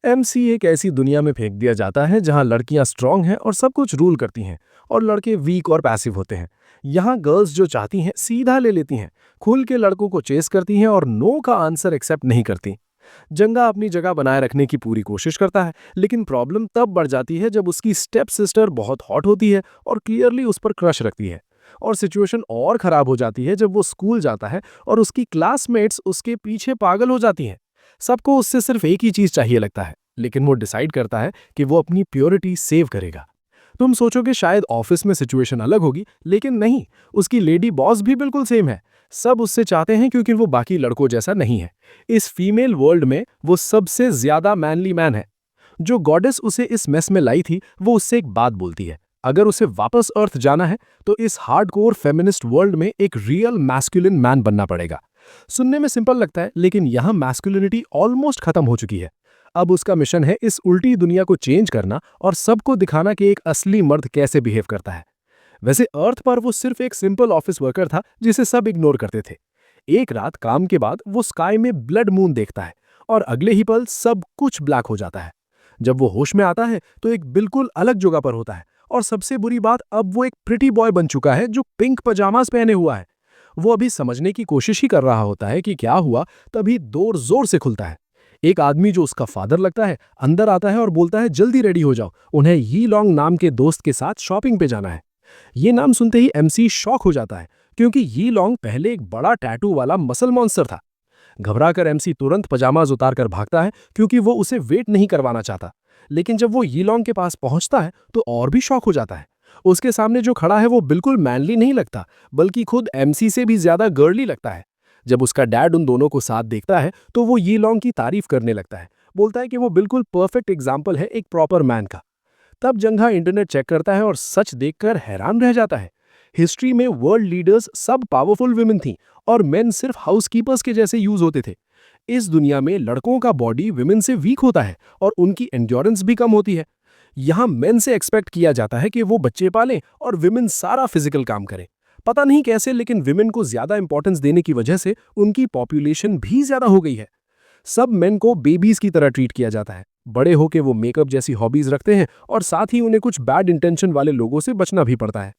MC एक ऐसी दुनिया में फेंक दिया जाता है जहां लड़कियां स्ट्रांग हैं और सब कुछ रूल करती हैं और लड़के वीक और पैसिव होते हैं। यहाँ गर्ल्स जो चाहती हैं सीधा ले लेती हैं, खुल के लड़कों को चेस करती हैं और नो का आंसर एक्सेप्ट नहीं करती। जंगा अपनी जगह बनाए रखने की पूरी कोशिश करता है, लेकिन प्रॉब्लम तब बढ़ जाती है जब उसकी स्टेप सिस्टर बहुत हॉट होती है और क्लियरली उस पर क्रश रखती है। और सिचुएशन और खराब हो जाती है जब वो स्कूल जाता है और उसकी क्लासमेट्स उसके पीछे पागल हो जाती हैं। सबको उससे सिर्फ एक ही चीज चाहिए लगता है, लेकिन वो डिसाइड करता है कि वो अपनी प्योरिटी सेव करेगा। तुम सोचोगे शायद ऑफिस में सिचुएशन अलग होगी, लेकिन नहीं, उसकी लेडी बॉस भी बिल्कुल सेम है। सब उससे चाहते हैं क्योंकि वो बाकी लड़कों जैसा नहीं है। इस फीमेल वर्ल्ड में वो सबसे ज्यादा मैनली मैन है। जो गॉडेस उसे इस मेस में लाई थी, वो उससे एक बात बोलती है। अगर उसे वापस अर्थ जाना है तो इस हार्डकोर फेमिनिस्ट वर्ल्ड में एक रियल मैस्कुलिन मैन बनना पड़ेगा। सुनने में सिंपल लगता है, लेकिन यहां मैस्कुलिनिटी ऑलमोस्ट खत्म हो चुकी है। अब उसका मिशन है इस उल्टी दुनिया को चेंज करना और सबको दिखाना कि एक असली मर्द कैसे बिहेव करता है। वैसे अर्थ पर वो सिर्फ एक सिंपल ऑफिस वर्कर था जिसे सब इग्नोर करते थे। एक रात काम के बाद वो स्काई में ब्लड मून देखता है और अगले ही पल सब कुछ ब्लैक हो जाता है। जब वो होश में आता है तो एक बिल्कुल अलग जगह पर होता है, और सबसे बुरी बात, अब वो एक प्रिटी बॉय बन चुका है जो पिंक पजामास पहने हुआ है। वो अभी समझने की कोशिश ही कर रहा होता है कि क्या हुआ, तभी डोर जोर से खुलता है। एक आदमी जो उसका फादर लगता है अंदर आता है और बोलता है जल्दी रेडी हो जाओ, उन्हें यी लॉन्ग नाम के दोस्त के साथ शॉपिंग पे जाना है। ये नाम सुनते ही एमसी शॉक हो जाता है, क्योंकि यी लॉन्ग पहले एक बड़ा टैटू वाला मसल मॉन्स्टर था। घबराकर एमसी तुरंत पजामाज उतार कर भागता है, क्योंकि वो उसे वेट नहीं करवाना चाहता। लेकिन जब वो यीलोंग के पास पहुंचता है तो और भी शॉक हो जाता है। उसके सामने जो खड़ा है वो बिल्कुल मैनली नहीं लगता, बल्कि खुद एमसी से भी ज्यादा गर्ली लगता है। जब उसका डैड उन दोनों को साथ देखता है तो वो यीलोंग की तारीफ करने लगता है, बोलता है कि वो बिल्कुल परफेक्ट एग्जाम्पल है एक प्रॉपर मैन का। तब जंघा इंटरनेट चेक करता है और सच देखकर हैरान रह जाता है। हिस्ट्री में वर्ल्ड लीडर्स सब पावरफुल वुमेन थीं और मेन सिर्फ हाउसकीपर्स के जैसे यूज होते थे। इस दुनिया में लड़कों का बॉडी विमेन से वीक होता है और उनकी एंड्योरेंस भी कम होती है। यहाँ मेन से एक्सपेक्ट किया जाता है कि वो बच्चे पालें और विमेन सारा फिजिकल काम करें। पता नहीं कैसे, लेकिन विमेन को ज्यादा इंपॉर्टेंस देने की वजह से उनकी पॉपुलेशन भी ज्यादा हो गई है। सब मेन को बेबीज की तरह ट्रीट किया जाता है। बड़े होके वो मेकअप जैसी हॉबीज रखते हैं और साथ ही उन्हें कुछ बैड इंटेंशन वाले लोगों से बचना भी पड़ता है।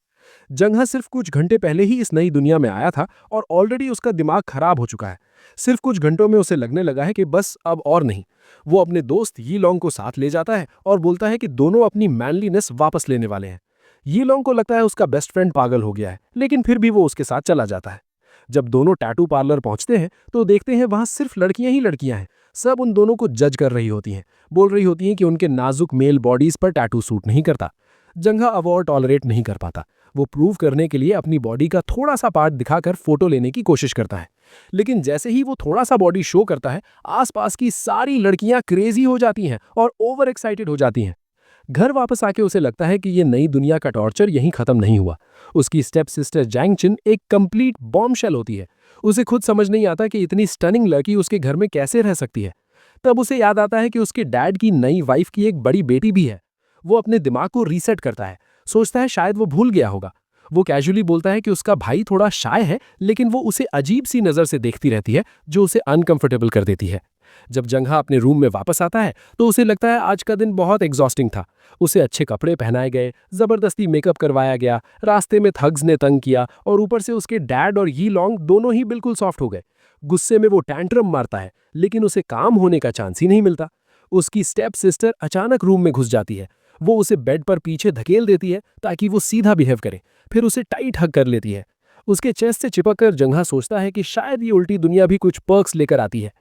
जंघा सिर्फ कुछ घंटे पहले ही इस नई दुनिया में आया था और ऑलरेडी उसका दिमाग खराब हो चुका है। सिर्फ कुछ घंटों में उसे लगने लगा है कि बस अब और नहीं। वो अपने दोस्त यी लॉन्ग को साथ ले जाता है और बोलता है कि दोनों अपनी मैनलीनेस वापस लेने वाले हैं। यी लॉन्ग को लगता है उसका बेस्ट फ्रेंड पागल हो गया है, लेकिन फिर भी वो उसके साथ चला जाता है। जब दोनों टैटू पार्लर पहुंचते हैं तो देखते हैं वहां सिर्फ लड़कियां ही लड़कियां हैं। सब उन दोनों को जज कर रही होती हैं, बोल रही होती हैं कि उनके नाजुक मेल बॉडीज पर टैटू सूट नहीं करता। जंघा अब और टॉलरेट नहीं कर पाता। वो प्रूव करने के लिए अपनी बॉडी का थोड़ा सा पार्ट दिखाकर फोटो लेने की कोशिश करता है, लेकिन जैसे ही वो थोड़ा सा बॉडी शो करता है, आसपास की सारी लड़कियां क्रेजी हो जाती हैं और ओवर एक्साइटेड हो जाती हैं। घर वापस आके उसे लगता है कि ये नई दुनिया का टॉर्चर यहीं खत्म नहीं हुआ। उसकी स्टेप सिस्टर जैंग चिन एक कंप्लीट बॉम्बशेल होती है। उसे खुद समझ नहीं आता कि इतनी स्टनिंग लड़की उसके घर में कैसे रह सकती है। तब उसे याद आता है कि उसके डैड की नई वाइफ की एक बड़ी बेटी भी है। वो अपने दिमाग को रीसेट करता है, सोचता है शायद वो भूल गया होगा। वो कैजुअली बोलता है कि उसका भाई थोड़ा शाय है, लेकिन वो उसे अजीब सी नजर से देखती रहती है जो उसे अनकंफर्टेबल कर देती है। जब जंघा अपने रूम में वापस आता है तो उसे लगता है आज का दिन बहुत एग्जॉस्टिंग था। उसे अच्छे कपड़े पहनाए गए, जबरदस्ती मेकअप करवाया गया, रास्ते में थग्स ने तंग किया और ऊपर से उसके डैड और यी लॉन्ग दोनों ही बिल्कुल सॉफ्ट हो गए। गुस्से में वो टैंट्रम मारता है, लेकिन उसे काम होने का चांस ही नहीं मिलता। उसकी स्टेप सिस्टर अचानक रूम में घुस जाती है। वो उसे बेड पर पीछे धकेल देती है ताकि वो सीधा बिहेव करे, फिर उसे टाइट हग कर लेती है। उसके चेस्ट से चिपक कर जंघा सोचता है कि शायद ये उल्टी दुनिया भी कुछ पर्क्स लेकर आती है।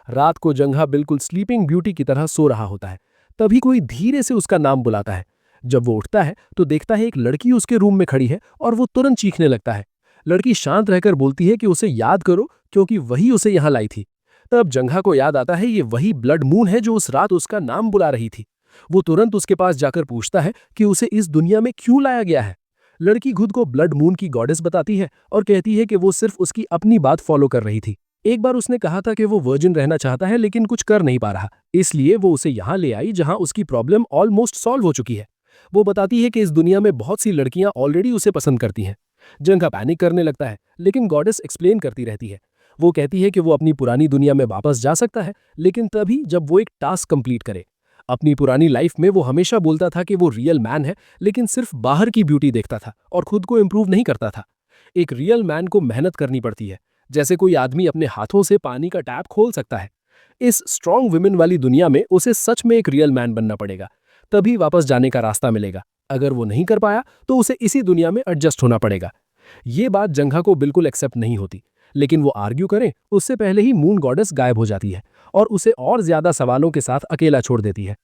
रात को जंघा बिल्कुल स्लीपिंग ब्यूटी की तरह सो रहा होता है। तभी कोई धीरे से उसका नाम बुलाता है। जब वो उठता है तो देखता है एक लड़की उसके रूम में खड़ी है और वो तुरंत चीखने लगता है। लड़की शांत रहकर बोलती है कि उसे याद करो, क्योंकि वही उसे यहाँ लाई थी। तब जंघा को याद आता है ये वही ब्लड मून है जो उस रात उसका नाम बुला रही थी। वो तुरंत उसके पास जाकर पूछता है कि उसे इस दुनिया में क्यों लाया गया है। लड़की खुद को ब्लड मून की गॉडेस बताती है और कहती है कि वो सिर्फ उसकी अपनी बात फॉलो कर रही थी। एक बार उसने कहा था कि वो वर्जिन रहना चाहता है, लेकिन कुछ कर नहीं पा रहा, इसलिए वो उसे यहाँ ले आई जहाँ उसकी प्रॉब्लम ऑलमोस्ट सॉल्व हो चुकी है। वो बताती है कि इस दुनिया में बहुत सी लड़कियां ऑलरेडी उसे पसंद करती हैं। जंघा पैनिक करने लगता है, लेकिन गॉडेस एक्सप्लेन करती रहती है। वो कहती है कि वो अपनी पुरानी दुनिया में वापस जा सकता है, लेकिन तभी जब वो एक टास्क कंप्लीट करे। अपनी पुरानी लाइफ में वो हमेशा बोलता था कि वो रियल मैन है, लेकिन सिर्फ बाहर की ब्यूटी देखता था और खुद को इम्प्रूव नहीं करता था। एक रियल मैन को मेहनत करनी पड़ती है, जैसे कोई आदमी अपने हाथों से पानी का टैप खोल सकता है। इस स्ट्रॉन्ग वुमेन वाली दुनिया में उसे सच में एक रियल मैन बनना पड़ेगा, तभी वापस जाने का रास्ता मिलेगा। अगर वो नहीं कर पाया तो उसे इसी दुनिया में एडजस्ट होना पड़ेगा। ये बात जंघा को बिल्कुल एक्सेप्ट नहीं होती, लेकिन वो आर्ग्यू करे उससे पहले ही मून गॉडेस गायब हो जाती है और उसे और ज्यादा सवालों के साथ अकेला छोड़ देती है।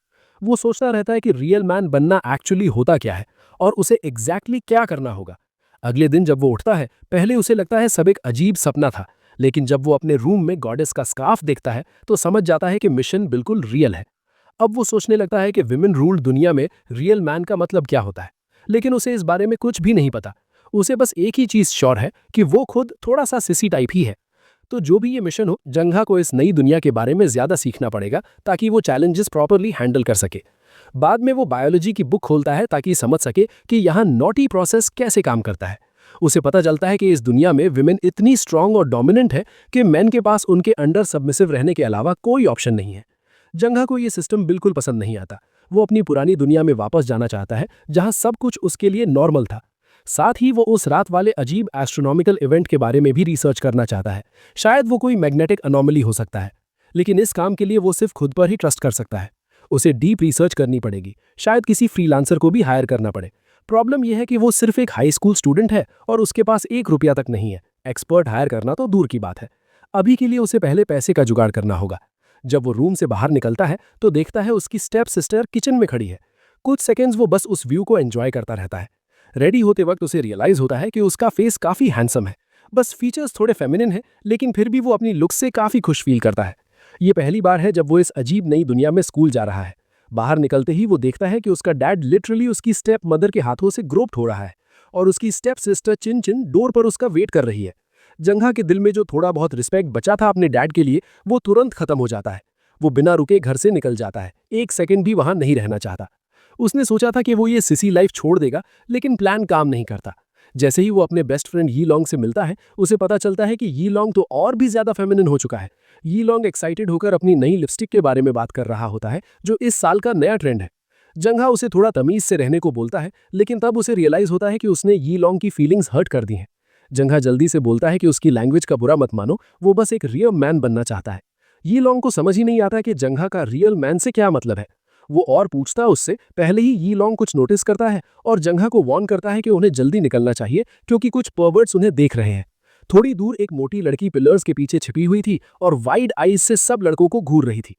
वो सोचता रहता है कि रियल मैन बनना एक्चुअली होता क्या है और उसे एग्जैक्टली क्या करना होगा। अगले दिन जब वो उठता है, पहले उसे लगता है सब एक अजीब सपना था, लेकिन जब वो अपने रूम में गॉडेस का स्कार्फ देखता है तो समझ जाता है कि मिशन बिल्कुल रियल है। अब वो सोचने लगता है कि विमेन रूल्ड दुनिया में रियल मैन का मतलब क्या होता है, लेकिन उसे इस बारे में कुछ भी नहीं पता। उसे बस एक ही चीज श्योर है कि वो खुद थोड़ा सा सिसी टाइप ही है। तो जो भी ये मिशन हो, जंघा को इस नई दुनिया के बारे में ज्यादा सीखना पड़ेगा ताकि वो चैलेंजेस प्रॉपरली हैंडल कर सके। बाद में वो बायोलॉजी की बुक खोलता है ताकि समझ सके कि यहाँ नॉटी प्रोसेस कैसे काम करता है। उसे पता चलता है कि इस दुनिया में विमेन इतनी स्ट्रांग और डोमिनेंट है कि मेन के पास उनके अंडर सबमिसिव रहने के अलावा कोई ऑप्शन नहीं है। जंघा को ये सिस्टम बिल्कुल पसंद नहीं आता। वो अपनी पुरानी दुनिया में वापस जाना चाहता है जहां सब कुछ उसके लिए नॉर्मल था। साथ ही वो उस रात वाले अजीब एस्ट्रोनॉमिकल इवेंट के बारे में भी रिसर्च करना चाहता है। शायद वो कोई मैग्नेटिक अनोमली हो सकता है, लेकिन इस काम के लिए वो सिर्फ खुद पर ही ट्रस्ट कर सकता है। उसे डीप रिसर्च करनी पड़ेगी, शायद किसी फ्रीलांसर को भी हायर करना पड़े। प्रॉब्लम यह है कि वो सिर्फ एक हाई स्कूल स्टूडेंट है और उसके पास 1 रुपया तक नहीं है। एक्सपर्ट हायर करना तो दूर की बात है। अभी के लिए उसे पहले पैसे का जुगाड़ करना होगा। जब वो रूम से बाहर निकलता है तो देखता है उसकी स्टेप सिस्टर किचन में खड़ी है। कुछ सेकेंड्स वो बस उस व्यू को एंजॉय करता रहता है। रेडी होते वक्त उसे रियलाइज होता है कि उसका फेस काफी हैंडसम है। बस फीचर्स थोड़े फेमिनिन है, लेकिन फिर भी वो अपनी लुक से काफी खुश फील करता है। ये पहली बार है जब वो इस अजीब नई दुनिया में स्कूल जा रहा है। बाहर निकलते ही वो देखता है कि उसका डैड लिटरली उसकी स्टेप मदर के हाथों से ग्रोप्ड हो रहा है और उसकी स्टेप सिस्टर चिन चिन डोर पर उसका वेट कर रही है। जंघा के दिल में जो थोड़ा बहुत रिस्पेक्ट बचा था अपने डैड के लिए, वो तुरंत खत्म हो जाता है। वो बिना रुके घर से निकल जाता है, 1 सेकंड भी वहां नहीं रहना चाहता। उसने सोचा था कि वो ये सिसी लाइफ छोड़ देगा, लेकिन प्लान काम नहीं करता। जैसे ही वो अपने बेस्ट फ्रेंड यी लॉन्ग से मिलता है, उसे पता चलता है कि यी लॉन्ग तो और भी ज्यादा फेमिनिन हो चुका है। यी लॉन्ग एक्साइटेड होकर अपनी नई लिपस्टिक के बारे में बात कर रहा होता है, जो इस साल का नया ट्रेंड है। जंघा उसे थोड़ा तमीज से रहने को बोलता है, लेकिन तब उसे रियलाइज होता है कि उसने यी लॉन्ग की फीलिंग्स हर्ट कर दी हैं। जंघा जल्दी से बोलता है कि उसकी लैंग्वेज का बुरा मत मानो, वो बस एक रियल मैन बनना चाहता है। यी लॉन्ग को समझ ही नहीं आता कि जंघा का रियल मैन से क्या मतलब है। वो और पूछता उससे पहले ही यी लॉन्ग कुछ नोटिस करता है और जंघा को वार्न करता है कि उन्हें जल्दी निकलना चाहिए, क्योंकि कुछ पर्वर्ट्स उन्हें देख रहे हैं। थोड़ी दूर एक मोटी लड़की पिलर्स के पीछे छिपी हुई थी और वाइड आईज से सब लड़कों को घूर रही थी।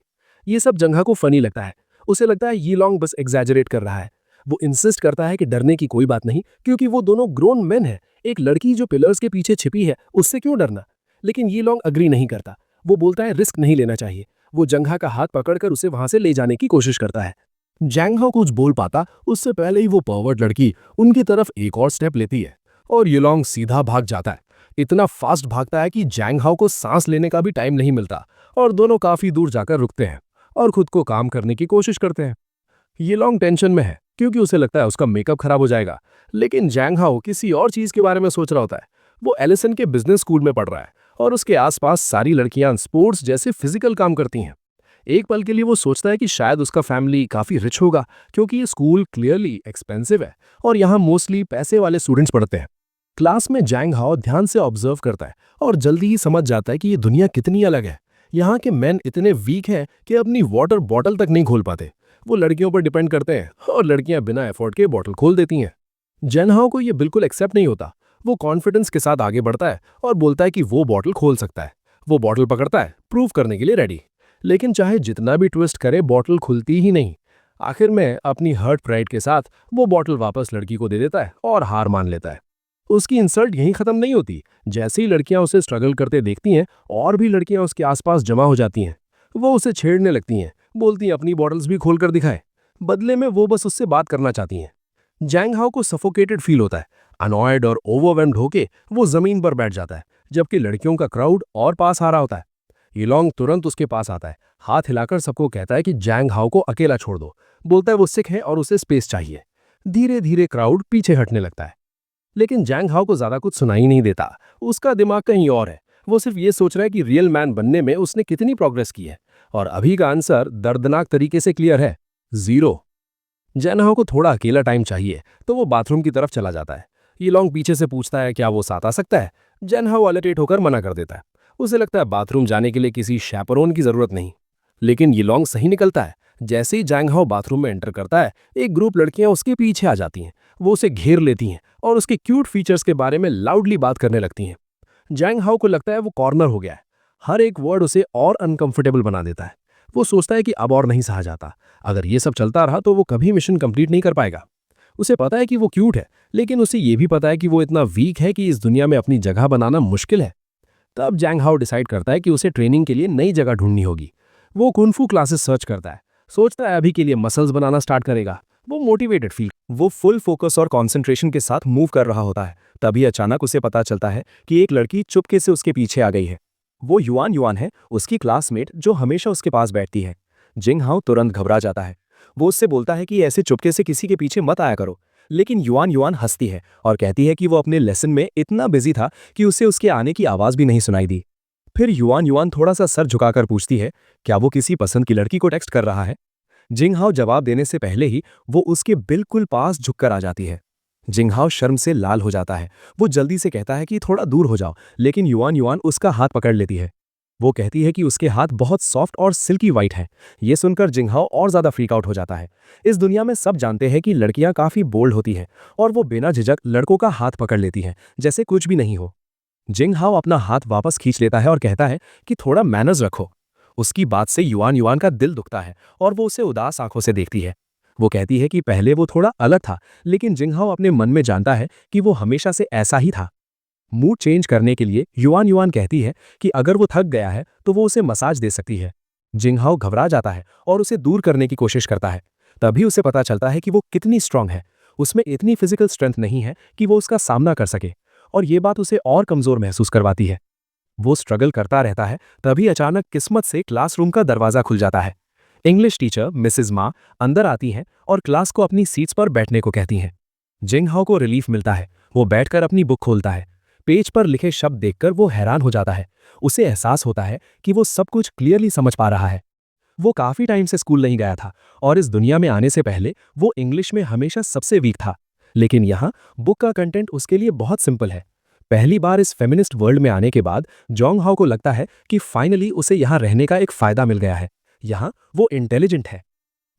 ये सब जंघा को फनी लगता है। उसे लगता है यी लॉन्ग बस एग्जैजरेट कर रहा है। वो इंसिस्ट करता है कि डरने की कोई बात नहीं, क्योंकि वो दोनों ग्रोन मेन हैं। एक लड़की जो पिलर्स के पीछे छिपी है, उससे क्यों डरना। लेकिन यी लॉन्ग अग्री नहीं करता। वो बोलता है रिस्क नहीं लेना चाहिए। वो जंघा का हाथ पकड़कर उसे वहां से ले जाने की कोशिश करता है। जैंग कुछ बोल पाता उससे पहले ही वो पर्वर्ट लड़की उनकी तरफ एक और स्टेप लेती है और युलोंग सीधा भाग जाता है। इतना फास्ट भागता है कि जैंग हाओ को सांस लेने का भी टाइम नहीं मिलता और दोनों काफी दूर जाकर रुकते हैं और खुद को काम करने की कोशिश करते हैं। युलोंग टेंशन में है क्योंकि उसे लगता है उसका मेकअप खराब हो जाएगा, लेकिन जैंग हाओ किसी और चीज के बारे में सोच रहा होता है। वो एलिसन के बिजनेस स्कूल में पढ़ रहा है और उसके आसपास सारी लड़कियां स्पोर्ट्स जैसे फिजिकल काम करती हैं। एक पल के लिए वो सोचता है कि शायद उसका फैमिली काफी रिच होगा, क्योंकि ये स्कूल क्लियरली एक्सपेंसिव है और यहाँ मोस्टली पैसे वाले स्टूडेंट्स पढ़ते हैं। क्लास में जैंग हाओ ध्यान से ऑब्जर्व करता है और जल्दी ही समझ जाता है कि ये दुनिया कितनी अलग है। यहाँ के मेन इतने वीक हैं कि अपनी वाटर बॉटल तक नहीं खोल पाते। वो लड़कियों पर डिपेंड करते हैं और लड़कियां बिना एफर्ट के बॉटल खोल देती हैं। जैंग हाओ को ये बिल्कुल एक्सेप्ट नहीं होता। वो कॉन्फिडेंस के साथ आगे बढ़ता है और बोलता है कि वो बॉटल खोल सकता है। वो बॉटल पकड़ता है, प्रूव करने के लिए रेडी। लेकिन चाहे जितना भी ट्विस्ट करे, बॉटल खुलती ही नहीं। आखिर में अपनी हर्ट प्राइड के साथ वो बॉटल वापस लड़की को दे देता है और हार मान लेता है। उसकी इंसल्ट यहीं खत्म नहीं होती। जैसे ही लड़कियां उसे स्ट्रगल करते देखती हैं, और भी लड़कियां उसके आसपास जमा हो जाती हैं। वो उसे छेड़ने लगती हैं, बोलती हैं अपनी बॉटल्स भी खोल कर दिखाए। बदले में वो बस उससे बात करना चाहती हैं। जैंग हाओ को सफोकेटेड फील होता है। अनॉयड और ओवरवेल्म्ड होके वो जमीन पर बैठ जाता है, जबकि लड़कियों का क्राउड और पास आ रहा होता है। युलोंग तुरंत उसके पास आता है, हाथ हिलाकर सबको कहता है कि जैंग हाओ को अकेला छोड़ दो। बोलता है वो सिक है और उसे स्पेस चाहिए। धीरे धीरे क्राउड पीछे हटने लगता है, लेकिन जैंग हाओ को ज्यादा कुछ सुनाई नहीं देता। उसका दिमाग कहीं और है। वो सिर्फ ये सोच रहा है कि रियल मैन बनने में उसने कितनी प्रोग्रेस की है। और अभी का आंसर दर्दनाक तरीके से क्लियर है, 0। जैनहाओ को थोड़ा अकेला टाइम चाहिए, तो वो बाथरूम की तरफ चला जाता है। ये लॉन्ग पीछे से पूछता है क्या वो साथ आ सकता है। जैनहाओ अलर्टेट होकर मना कर देता है। उसे लगता है बाथरूम जाने के लिए किसी शैपरोन की जरूरत नहीं। लेकिन ये लॉन्ग सही निकलता है। जैसे ही जैंगहाओ बाथरूम में एंटर करता है, एक ग्रुप लड़कियां उसके पीछे आ जाती हैं। वो उसे घेर लेती हैं और उसके क्यूट फीचर्स के बारे में लाउडली बात करने लगती हैं। जैंग हाओ को लगता है वो कॉर्नर हो गया है। हर एक वर्ड उसे और अनकंफर्टेबल बना देता है। वो सोचता है कि अब और नहीं सहा जाता। अगर ये सब चलता रहा तो वो कभी मिशन कंप्लीट नहीं कर पाएगा। उसे पता है कि वो क्यूट है, लेकिन उसे ये भी पता है कि वो इतना वीक है कि इस दुनिया में अपनी जगह बनाना मुश्किल है। तब जैंग हाओ डिसाइड करता है कि उसे ट्रेनिंग के लिए नई जगह ढूंढनी होगी। वो कुंफू क्लासेस सर्च करता है। सोचता है अभी के लिए मसल्स बनाना स्टार्ट करेगा। वो मोटिवेटेड फील, वो फुल फोकस और कंसंट्रेशन के साथ मूव कर रहा होता है। तभी अचानक उसे पता चलता है कि एक लड़की चुपके से उसके पीछे आ गई है। वो युआन युआन है, उसकी क्लासमेट जो हमेशा उसके पास बैठती है। जिंग हाओ तुरंत घबरा जाता है। वो उससे बोलता है कि ऐसे चुपके से किसी के पीछे मत आया करो। लेकिन युआन युआन हंसती है और कहती है कि वो अपने लेसन में इतना बिजी था कि उसे उसके आने की आवाज भी नहीं सुनाई दी। फिर युआन युआन थोड़ा सा सर झुकाकर पूछती है, क्या वो किसी पसंद की लड़की को टेक्स्ट कर रहा है। जिंगहाओ जवाब देने से पहले ही वो उसके बिल्कुल पास झुककर आ जाती है। जिंगहाओ शर्म से लाल हो जाता है। वो जल्दी से कहता है कि थोड़ा दूर हो जाओ, लेकिन युआन युआन उसका हाथ पकड़ लेती है। वो कहती है कि उसके हाथ बहुत सॉफ्ट और सिल्की वाइट हैं। ये सुनकर जिंगहाओ और ज्यादा फ्रीक आउट हो जाता है। इस दुनिया में सब जानते हैं कि लड़कियां काफी बोल्ड होती हैं और वो बिना झिझक लड़कों का हाथ पकड़ लेती हैं, जैसे कुछ भी नहीं हो। जिंगहाओ अपना हाथ वापस खींच लेता है और कहता है कि थोड़ा मैनर्स रखो। उसकी बात से युआन युआन का दिल दुखता है और वो उसे उदास आंखों से देखती है। वो कहती है कि पहले वो थोड़ा अलग था, लेकिन जिंगहाओ अपने मन में जानता है कि वो हमेशा से ऐसा ही था। मूड चेंज करने के लिए युआन युआन कहती है कि अगर वो थक गया है तो वो उसे मसाज दे सकती है। जिंगहाओ घबरा जाता है और उसे दूर करने की कोशिश करता है। तभी उसे पता चलता है कि वो कितनी स्ट्रांग है। उसमें इतनी फिजिकल स्ट्रेंथ नहीं है कि वो उसका सामना कर सके, और ये बात उसे और कमजोर महसूस करवाती है। वो स्ट्रगल करता रहता है। तभी अचानक किस्मत से क्लासरूम का दरवाजा खुल जाता है। इंग्लिश टीचर मिसेस मा अंदर आती हैं और क्लास को अपनी सीट्स पर बैठने को कहती हैं। जिंगहाओ को रिलीफ मिलता है। वो बैठकर अपनी बुक खोलता है। पेज पर लिखे शब्द देखकर वो हैरान हो जाता है। उसे एहसास होता है कि वो सब कुछ क्लियरली समझ पा रहा है। वो काफी टाइम से स्कूल नहीं गया था और इस दुनिया में आने से पहले वो इंग्लिश में हमेशा सबसे वीक था। लेकिन यहाँ बुक का कंटेंट उसके लिए बहुत सिंपल है। पहली बार इस फेमिनिस्ट वर्ल्ड में आने के बाद जोंग हाओ को लगता है कि फाइनली उसे यहाँ रहने का एक फायदा मिल गया है। यहाँ वो इंटेलिजेंट है।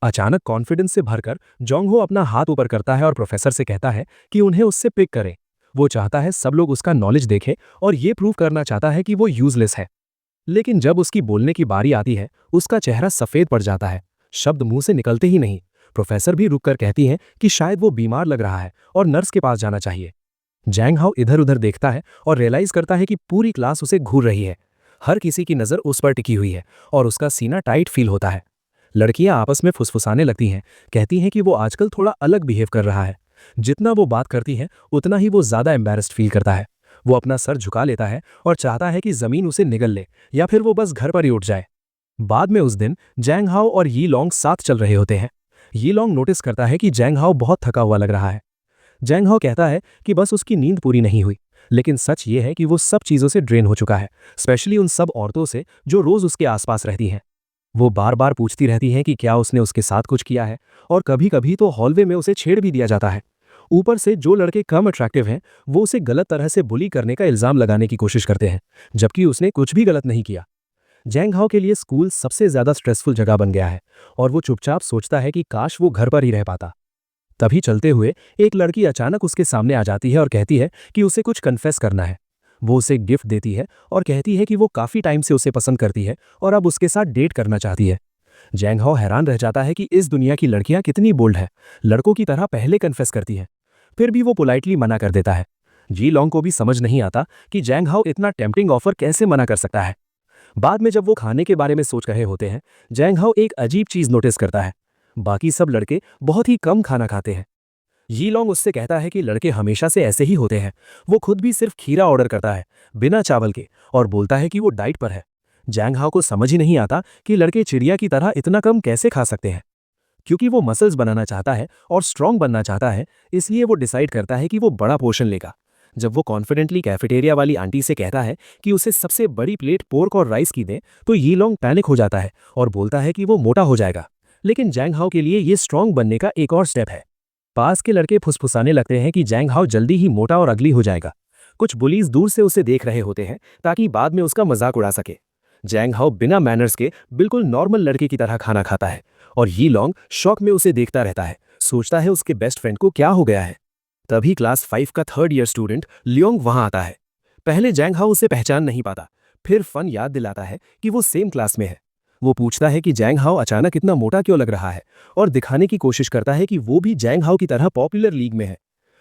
अचानक कॉन्फिडेंस से भरकर जोंग हो अपना हाथ ऊपर करता है और प्रोफेसर से कहता है कि उन्हें उससे पिक करें। वो चाहता है सब लोग उसका नॉलेज देखें और ये प्रूव करना चाहता है कि वो यूजलेस है। लेकिन जब उसकी बोलने की बारी आती है, उसका चेहरा सफेद पड़ जाता है। शब्द मुंह से निकलते ही नहीं। प्रोफेसर भी रुककर कहती हैं कि शायद वो बीमार लग रहा है और नर्स के पास जाना चाहिए। जैंग हाओ इधर उधर देखता है और रियलाइज करता है कि पूरी क्लास उसे घूर रही है। हर किसी की नजर उस पर टिकी हुई है और उसका सीना टाइट फील होता है। लड़कियां आपस में फुसफुसाने लगती हैं, कहती हैं कि वो आजकल थोड़ा अलग बिहेव कर रहा है। जितना वो बात करती है उतना ही वो ज्यादा एम्बैरेस्ड फील करता है। वो अपना सर झुका लेता है और चाहता है कि जमीन उसे निगल ले या फिर वो बस घर पर ही उठ जाए। बाद में उस दिन जैंग हाओ और यी लॉन्ग साथ चल रहे होते हैं। यी लॉन्ग नोटिस करता है कि जैंग हाओ बहुत थका हुआ लग रहा है। जैंग हाओ कहता है कि बस उसकी नींद पूरी नहीं हुई, लेकिन सच ये है कि वो सब चीजों से ड्रेन हो चुका है, स्पेशली उन सब औरतों से जो रोज उसके आसपास रहती हैं। वो बार बार पूछती रहती हैं कि क्या उसने उसके साथ कुछ किया है, और कभी कभी तो हॉलवे में उसे छेड़ भी दिया जाता है। ऊपर से जो लड़के कम अट्रैक्टिव हैं वो उसे गलत तरह से बुली करने का इल्जाम लगाने की कोशिश करते हैं, जबकि उसने कुछ भी गलत नहीं किया। जैंग हाओ के लिए स्कूल सबसे ज्यादा स्ट्रेसफुल जगह बन गया है और वो चुपचाप सोचता है कि काश वो घर पर ही रह पाता। तभी चलते हुए एक लड़की अचानक उसके सामने आ जाती है और कहती है कि उसे कुछ कन्फेस करना है। वो उसे गिफ्ट देती है और कहती है कि वो काफी टाइम से उसे पसंद करती है और अब उसके साथ डेट करना चाहती है। जैंग हाओ हैरान रह जाता है कि इस दुनिया की लड़कियां कितनी बोल्ड है, लड़कों की तरह पहले कन्फेस करती है। फिर भी वो पोलाइटली मना कर देता है। जी लॉन्ग को भी समझ नहीं आता कि जैंग हाओ इतना टेम्पटिंग ऑफर कैसे मना कर सकता है। बाद में जब वो खाने के बारे में सोच रहे होते हैं, जैंग हाओ एक अजीब चीज नोटिस करता है। बाकी सब लड़के बहुत ही कम खाना खाते हैं। यी लॉन्ग उससे कहता है कि लड़के हमेशा से ऐसे ही होते हैं। वो खुद भी सिर्फ खीरा ऑर्डर करता है, बिना चावल के, और बोलता है कि वो डाइट पर है। जैंग हाओ को समझ ही नहीं आता कि लड़के चिड़िया की तरह इतना कम कैसे खा सकते हैं। क्योंकि वो मसल्स बनाना चाहता है और स्ट्रांग बनना चाहता है, इसलिए वो डिसाइड करता है कि वो बड़ा पोर्शन लेगा। जब वो कॉन्फिडेंटली कैफेटेरिया वाली आंटी से कहता है कि उसे सबसे बड़ी प्लेट पोर्क और राइस की दें, तो यी लॉन्ग पैनिक हो जाता है और बोलता है कि वो मोटा हो जाएगा। लेकिन जैंग हाओ के लिए ये स्ट्रांग बनने का एक और स्टेप है। पास के लड़के फुसफुसाने लगते हैं कि जैंग हाओ जल्दी ही मोटा और अगली हो जाएगा। कुछ बुलीज दूर से उसे देख रहे होते हैं ताकि बाद में उसका मजाक उड़ा सके। जैंग हाओ बिना मैनर्स के बिल्कुल नॉर्मल लड़के की तरह खाना खाता है और यी लॉन्ग शौक में उसे देखता रहता है, सोचता है उसके बेस्ट फ्रेंड को क्या हो गया है। तभी क्लास 5 का थर्ड ईयर स्टूडेंट लियोंग वहां आता है। पहले जैंग हाओ उसे पहचान नहीं पाता, फिर फन याद दिलाता है कि वो सेम क्लास में है। वो पूछता है कि जैंग हाओ अचानक इतना मोटा क्यों लग रहा है और दिखाने की कोशिश करता है कि वो भी जैंग हाओ की तरह पॉपुलर लीग में है।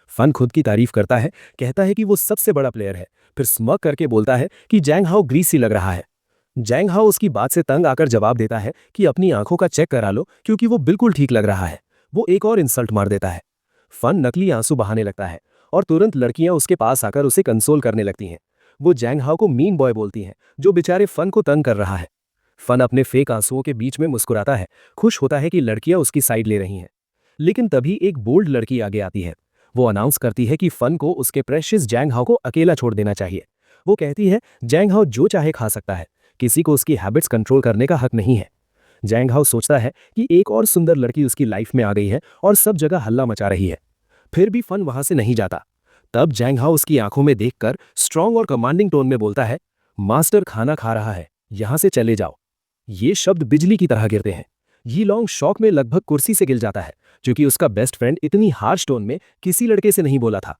फन खुद की तारीफ करता है, कहता है कि वो सबसे बड़ा प्लेयर है, फिर स्मर्क करके बोलता है कि जैंग हाओ ग्रीसी लग रहा है। जैंग हाओ उसकी बात से तंग आकर जवाब देता है कि अपनी आंखों का चेक करा लो क्योंकि वो बिल्कुल ठीक लग रहा है। वो एक और इंसल्ट मार देता है। फन नकली आंसू बहाने लगता है और तुरंत लड़कियां उसके पास आकर उसे कंसोल करने लगती हैं। वो जैंग हाओ को मीन बॉय बोलती हैं, जो बेचारे फन को तंग कर रहा है। फन अपने फेक आंसुओं के बीच में मुस्कुराता है, खुश होता है कि लड़कियां उसकी साइड ले रही हैं। लेकिन तभी एक बोल्ड लड़की आगे आती है। वो अनाउंस करती है कि फन को उसके प्रेशियस जैंग हाओ को अकेला छोड़ देना चाहिए। वो कहती है जैंग हाओ जो चाहे खा सकता है, किसी को उसकी हैबिट्स कंट्रोल करने का हक नहीं है। जैंग हाओ सोचता है कि एक और सुंदर लड़की उसकी लाइफ में आ गई है और सब जगह हल्ला मचा रही है। फिर भी फन वहां से नहीं जाता। तब जैंग हाओ उसकी आंखों में देखकर स्ट्रांग और कमांडिंग टोन में बोलता है, मास्टर खाना खा रहा है, यहां से चले जाओ। ये शब्द बिजली की तरह गिरते हैं। यी लॉन्ग शॉक में लगभग कुर्सी से गिर जाता है, क्योंकि उसका बेस्ट फ्रेंड इतनी हार्श टोन में किसी लड़के से नहीं बोला था।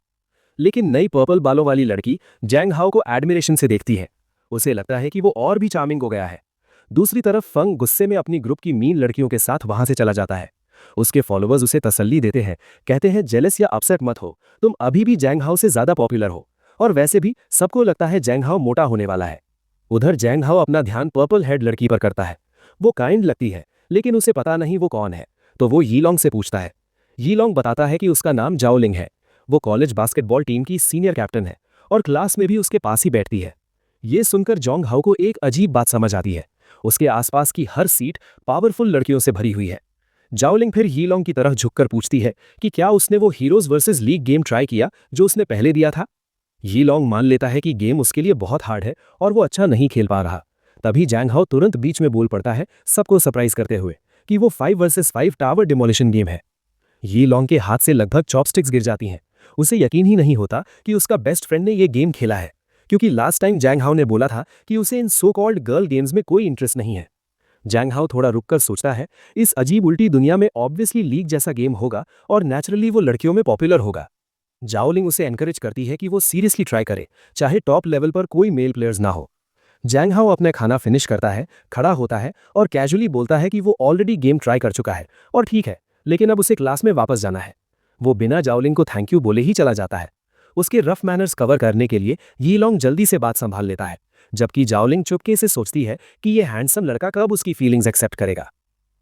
लेकिन नई पर्पल बालों वाली लड़की जैंग हाओ को एडमिरेशन से देखती है। उसे लगता है कि वो और भी चार्मिंग हो गया है। दूसरी तरफ फंग गुस्से में अपनी ग्रुप की मीन लड़कियों के साथ वहां से चला जाता है। उसके फॉलोअर्स उसे तसल्ली देते हैं, कहते हैं जेलस या अपसेट मत हो, तुम अभी भी जैंग हाओ से ज्यादा पॉपुलर हो। और वैसे भी सबको लगता है जैंग हाओ मोटा होने वाला है। उधर जैंग हाओ अपना ध्यान पर्पल हेड लड़की पर करता है। वो काइंड लगती है, लेकिन उसे पता नहीं वो कौन है, तो वो यी लॉन्ग से पूछता है। यी लॉन्ग बताता है कि उसका नाम जाओलिंग है। वो कॉलेज बास्केटबॉल टीम की सीनियर कैप्टन है और क्लास में भी उसके पास ही बैठती है। ये सुनकर जोंग हाओ को एक अजीब बात समझ आती है। उसके आसपास की हर सीट पावरफुल लड़कियों से भरी हुई है। जाओलिंग फिर यी लॉन्ग की तरफ झुककर पूछती है कि क्या उसने वो heroes versus league game try किया जो उसने पहले दिया था। यी लॉन्ग मान लेता है कि गेम उसके लिए बहुत हार्ड है और वो अच्छा नहीं खेल पा रहा। तभी जैंग हाओ तुरंत बीच में बोल पड़ता है, सबको सरप्राइज करते हुए, कि वो 5 वर्सेस 5 टावर डिमोलिशन गेम है। यी लॉन्ग के हाथ से लगभग चॉपस्टिक्स गिर जाती हैं। उसे यकीन ही नहीं होता कि उसका बेस्ट फ्रेंड ने ये गेम खेला है, क्योंकि लास्ट टाइम जैंग हाओ ने बोला था कि उसे इन सो कॉल्ड गर्ल गेम्स में कोई इंटरेस्ट नहीं है। जैंग हाओ थोड़ा रुककर सोचता है, इस अजीब उल्टी दुनिया में ऑब्वियसली लीग जैसा गेम होगा और नेचुरली वो लड़कियों में पॉपुलर होगा। जाओलिंग उसे एनकरेज करती है कि वो सीरियसली ट्राई करे, चाहे टॉप लेवल पर कोई मेल प्लेयर्स ना हो। जैंग हाओ अपना खाना फिनिश करता है, खड़ा होता है और कैजुअली बोलता है कि वो ऑलरेडी गेम ट्राई कर चुका है और ठीक है, लेकिन अब उसे क्लास में वापस जाना है। वो बिना जाओलिंग को थैंक यू बोले ही चला जाता है। उसके रफ मैनर्स कवर करने के लिए यी लॉन्ग जल्दी से बात संभाल लेता है, जबकि जाओलिंग चुपके से सोचती है कि ये हैंडसम लड़का कब उसकी फीलिंग्स एक्सेप्ट करेगा।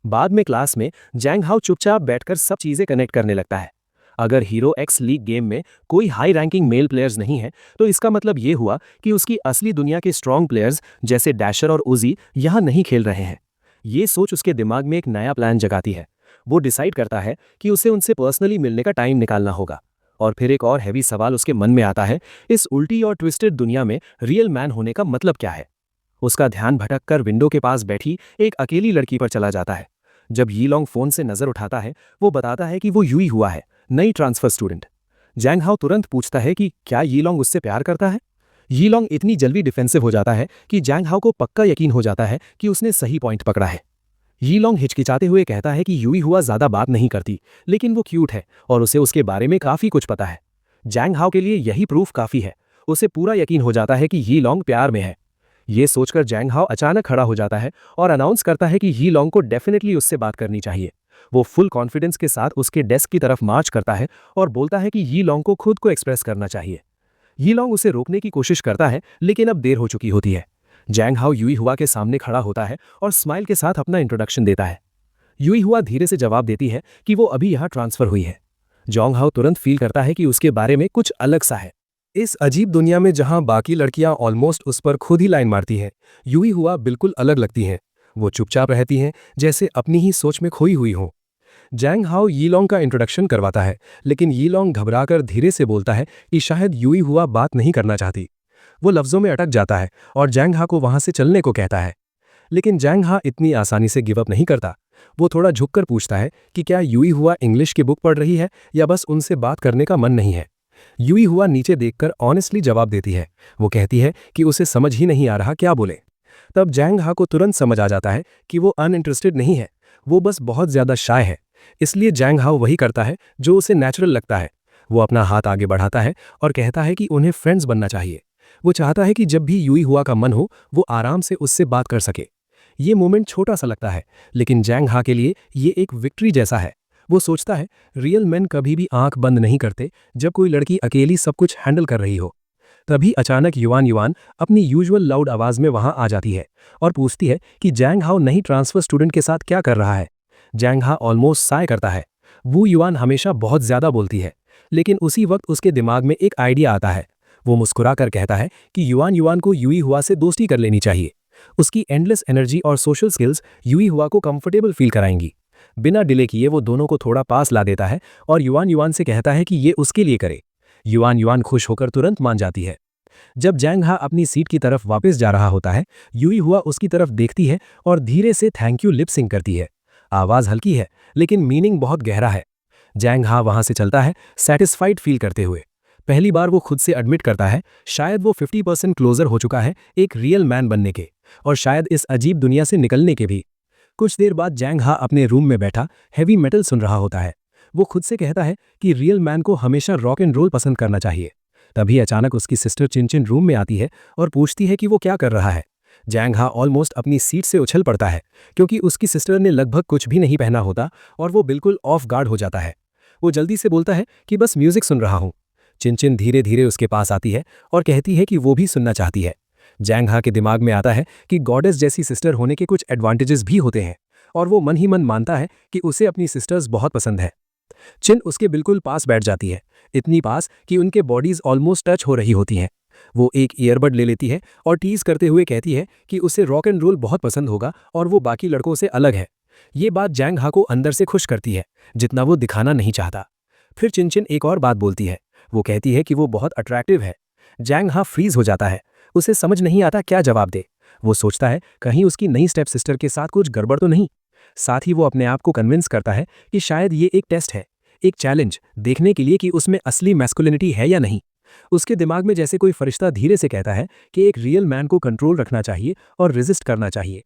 बाद में क्लास में जैंग हाओ चुपचाप बैठकर सब चीजें कनेक्ट करने लगता है। अगर हीरो एक्स लीग गेम में कोई हाई रैंकिंग मेल प्लेयर्स नहीं है, तो इसका मतलब ये हुआ कि उसकी असली दुनिया के स्ट्रॉन्ग प्लेयर्स जैसे डैशर और उजी यहाँ नहीं खेल रहे हैं। ये सोच उसके दिमाग में एक नया प्लान जगाती है। वो डिसाइड करता है कि उसे उनसे पर्सनली मिलने का टाइम निकालना होगा। और फिर एक और हैवी सवाल उसके मन में आता है, इस उल्टी और ट्विस्टेड दुनिया में रियल मैन होने का मतलब क्या है। उसका ध्यान भटककर विंडो के पास बैठी एक अकेली लड़की पर चला जाता है। जब यी लॉन्ग फोन से नजर उठाता है, वो बताता है कि वो यूई हुआ है, नई ट्रांसफर स्टूडेंट। जैंग हाओ तुरंत पूछता है कि क्या यी लॉन्ग उससे प्यार करता है। यी लॉन्ग इतनी जल्दी डिफेंसिव हो जाता है कि जैंग हाओ को पक्का यकीन हो जाता है कि उसने सही पॉइंट पकड़ा है। यी लॉन्ग हिचकिचाते हुए कहता है कि यूई हुआ ज्यादा बात नहीं करती, लेकिन वो क्यूट है और उसे उसके बारे में काफी कुछ पता है। जैंग हाओ के लिए यही प्रूफ काफी है। उसे पूरा यकीन हो जाता है कि यी लॉन्ग प्यार में है। ये सोचकर जैंग हाओ अचानक खड़ा हो जाता है और अनाउंस करता है कि यी लॉन्ग को डेफिनेटली उससे बात करनी चाहिए। वो फुल कॉन्फिडेंस के साथ उसके डेस्क की तरफ मार्च करता है और बोलता है कि यी लॉन्ग को खुद को एक्सप्रेस करना चाहिए। यी लॉन्ग उसे रोकने की कोशिश करता है, लेकिन अब देर हो चुकी होती है। जैंग हाओ यूई हुआ के सामने खड़ा होता है और स्माइल के साथ अपना इंट्रोडक्शन देता है। यूई हुआ धीरे से जवाब देती है कि वो अभी यहाँ ट्रांसफर हुई है। जोंग हाओ तुरंत फील करता है कि उसके बारे में कुछ अलग सा है। इस अजीब दुनिया में जहां बाकी लड़कियां ऑलमोस्ट उस पर खुद ही लाइन मारती हैं, यूई हुआ बिल्कुल अलग लगती हैं। वो चुपचाप रहती हैं, जैसे अपनी ही सोच में खोई हुई हों। जैंग हाओ यीलोंग का इंट्रोडक्शन करवाता है, लेकिन यीलोंग घबराकर धीरे से बोलता है कि शायद यूई हुआ बात नहीं करना चाहती। वो लफ्ज़ों में अटक जाता है और जैंग हा को वहां से चलने को कहता है। लेकिन जैंग हा इतनी आसानी से गिव अप नहीं करता। वो थोड़ा झुककर पूछता है कि क्या यूई हुआ इंग्लिश की बुक पढ़ रही है या बस उनसे बात करने का मन नहीं है। यूई हुआ नीचे देखकर ऑनेस्टली जवाब देती है। वो कहती है कि उसे समझ ही नहीं आ रहा क्या बोले। तब जैंग हा को तुरंत समझ आ जाता है कि वो अनइंटरेस्टेड नहीं है, वो बस बहुत ज़्यादा शाय है। इसलिए जैंग हाओ वही करता है जो उसे नेचुरल लगता है। वो अपना हाथ आगे बढ़ाता है और कहता है कि उन्हें फ्रेंड्स बनना चाहिए। वो चाहता है कि जब भी यूई हुआ का मन हो वो आराम से उससे बात कर सके। ये मोमेंट छोटा सा लगता है, लेकिन जैंग हा के लिए ये एक विक्ट्री जैसा है। वो सोचता है रियल मैन कभी भी आंख बंद नहीं करते जब कोई लड़की अकेली सब कुछ हैंडल कर रही हो। तभी अचानक युआन युआन अपनी यूजुअल लाउड आवाज में वहां आ जाती है और पूछती है कि जैंग हाओ नई ट्रांसफर स्टूडेंट के साथ क्या कर रहा है। जैंग हा ऑलमोस्ट साय करता है। वू युआन हमेशा बहुत ज्यादा बोलती है, लेकिन उसी वक्त उसके दिमाग में एक आइडिया आता है। वो मुस्कुराकर कहता है कि युआन युआन को यूई हुआ से दोस्ती कर लेनी चाहिए। उसकी एंडलेस एनर्जी और सोशल स्किल्स यूई हुआ को कंफर्टेबल फील कराएंगी। बिना डिले किए वो दोनों को थोड़ा पास ला देता है और युआन युआन से कहता है कि ये उसके लिए करे। युआन युआन खुश होकर तुरंत मान जाती है। जब जैंग हा अपनी सीट की तरफ वापस जा रहा होता है, यूई हुआ उसकी तरफ देखती है और धीरे से थैंक यू लिप सिंक करती है। आवाज हल्की है, लेकिन मीनिंग बहुत गहरा है। जैंग हा वहां से चलता है सैटिस्फाइड फील करते हुए। पहली बार वो खुद से एडमिट करता है शायद वो 50% क्लोजर हो चुका है एक रियल मैन बनने के, और शायद इस अजीब दुनिया से निकलने के भी। कुछ देर बाद जैंग हा अपने रूम में बैठा हैवी मेटल सुन रहा होता है। वो खुद से कहता है कि रियल मैन को हमेशा रॉक एंड रोल पसंद करना चाहिए। तभी अचानक उसकी सिस्टर चिनचिन रूम में आती है और पूछती है कि वो क्या कर रहा है। जैंग हा ऑलमोस्ट अपनी सीट से उछल पड़ता है, क्योंकि उसकी सिस्टर ने लगभग कुछ भी नहीं पहना होता और वो बिल्कुल ऑफ गार्ड हो जाता है। वो जल्दी से बोलता है कि बस म्यूजिक सुन रहा हूँ। चिनचिन धीरे धीरे उसके पास आती है और कहती है कि वो भी सुनना चाहती है। जैंग हा के दिमाग में आता है कि गॉडेस जैसी सिस्टर होने के कुछ एडवांटेजेस भी होते हैं, और वो मन ही मन मानता है कि उसे अपनी सिस्टर्स बहुत पसंद है। चिन उसके बिल्कुल पास बैठ जाती है, इतनी पास कि उनके बॉडीज ऑलमोस्ट टच हो रही होती हैं। वो एक ईयरबड ले लेती है और टीज करते हुए कहती है कि उसे रॉक एंड रोल बहुत पसंद होगा और वो बाकी लड़कों से अलग है। ये बात जैंग हा को अंदर से खुश करती है, जितना वो दिखाना नहीं चाहता। फिर चिनचिन एक और बात बोलती है। वो कहती है कि वो बहुत अट्रैक्टिव है। जैंग हा फ्रीज हो जाता है, उसे समझ नहीं आता क्या जवाब दे। वो सोचता है कहीं उसकी नई स्टेप सिस्टर के साथ कुछ गड़बड़ तो नहीं। साथ ही वो अपने आप को कन्विंस करता है कि शायद ये एक टेस्ट है, एक चैलेंज देखने के लिए कि उसमें असली मैस्कुलिनिटी है या नहीं। उसके दिमाग में जैसे कोई फरिश्ता धीरे से कहता है कि एक रियल मैन को कंट्रोल रखना चाहिए और रेजिस्ट करना चाहिए।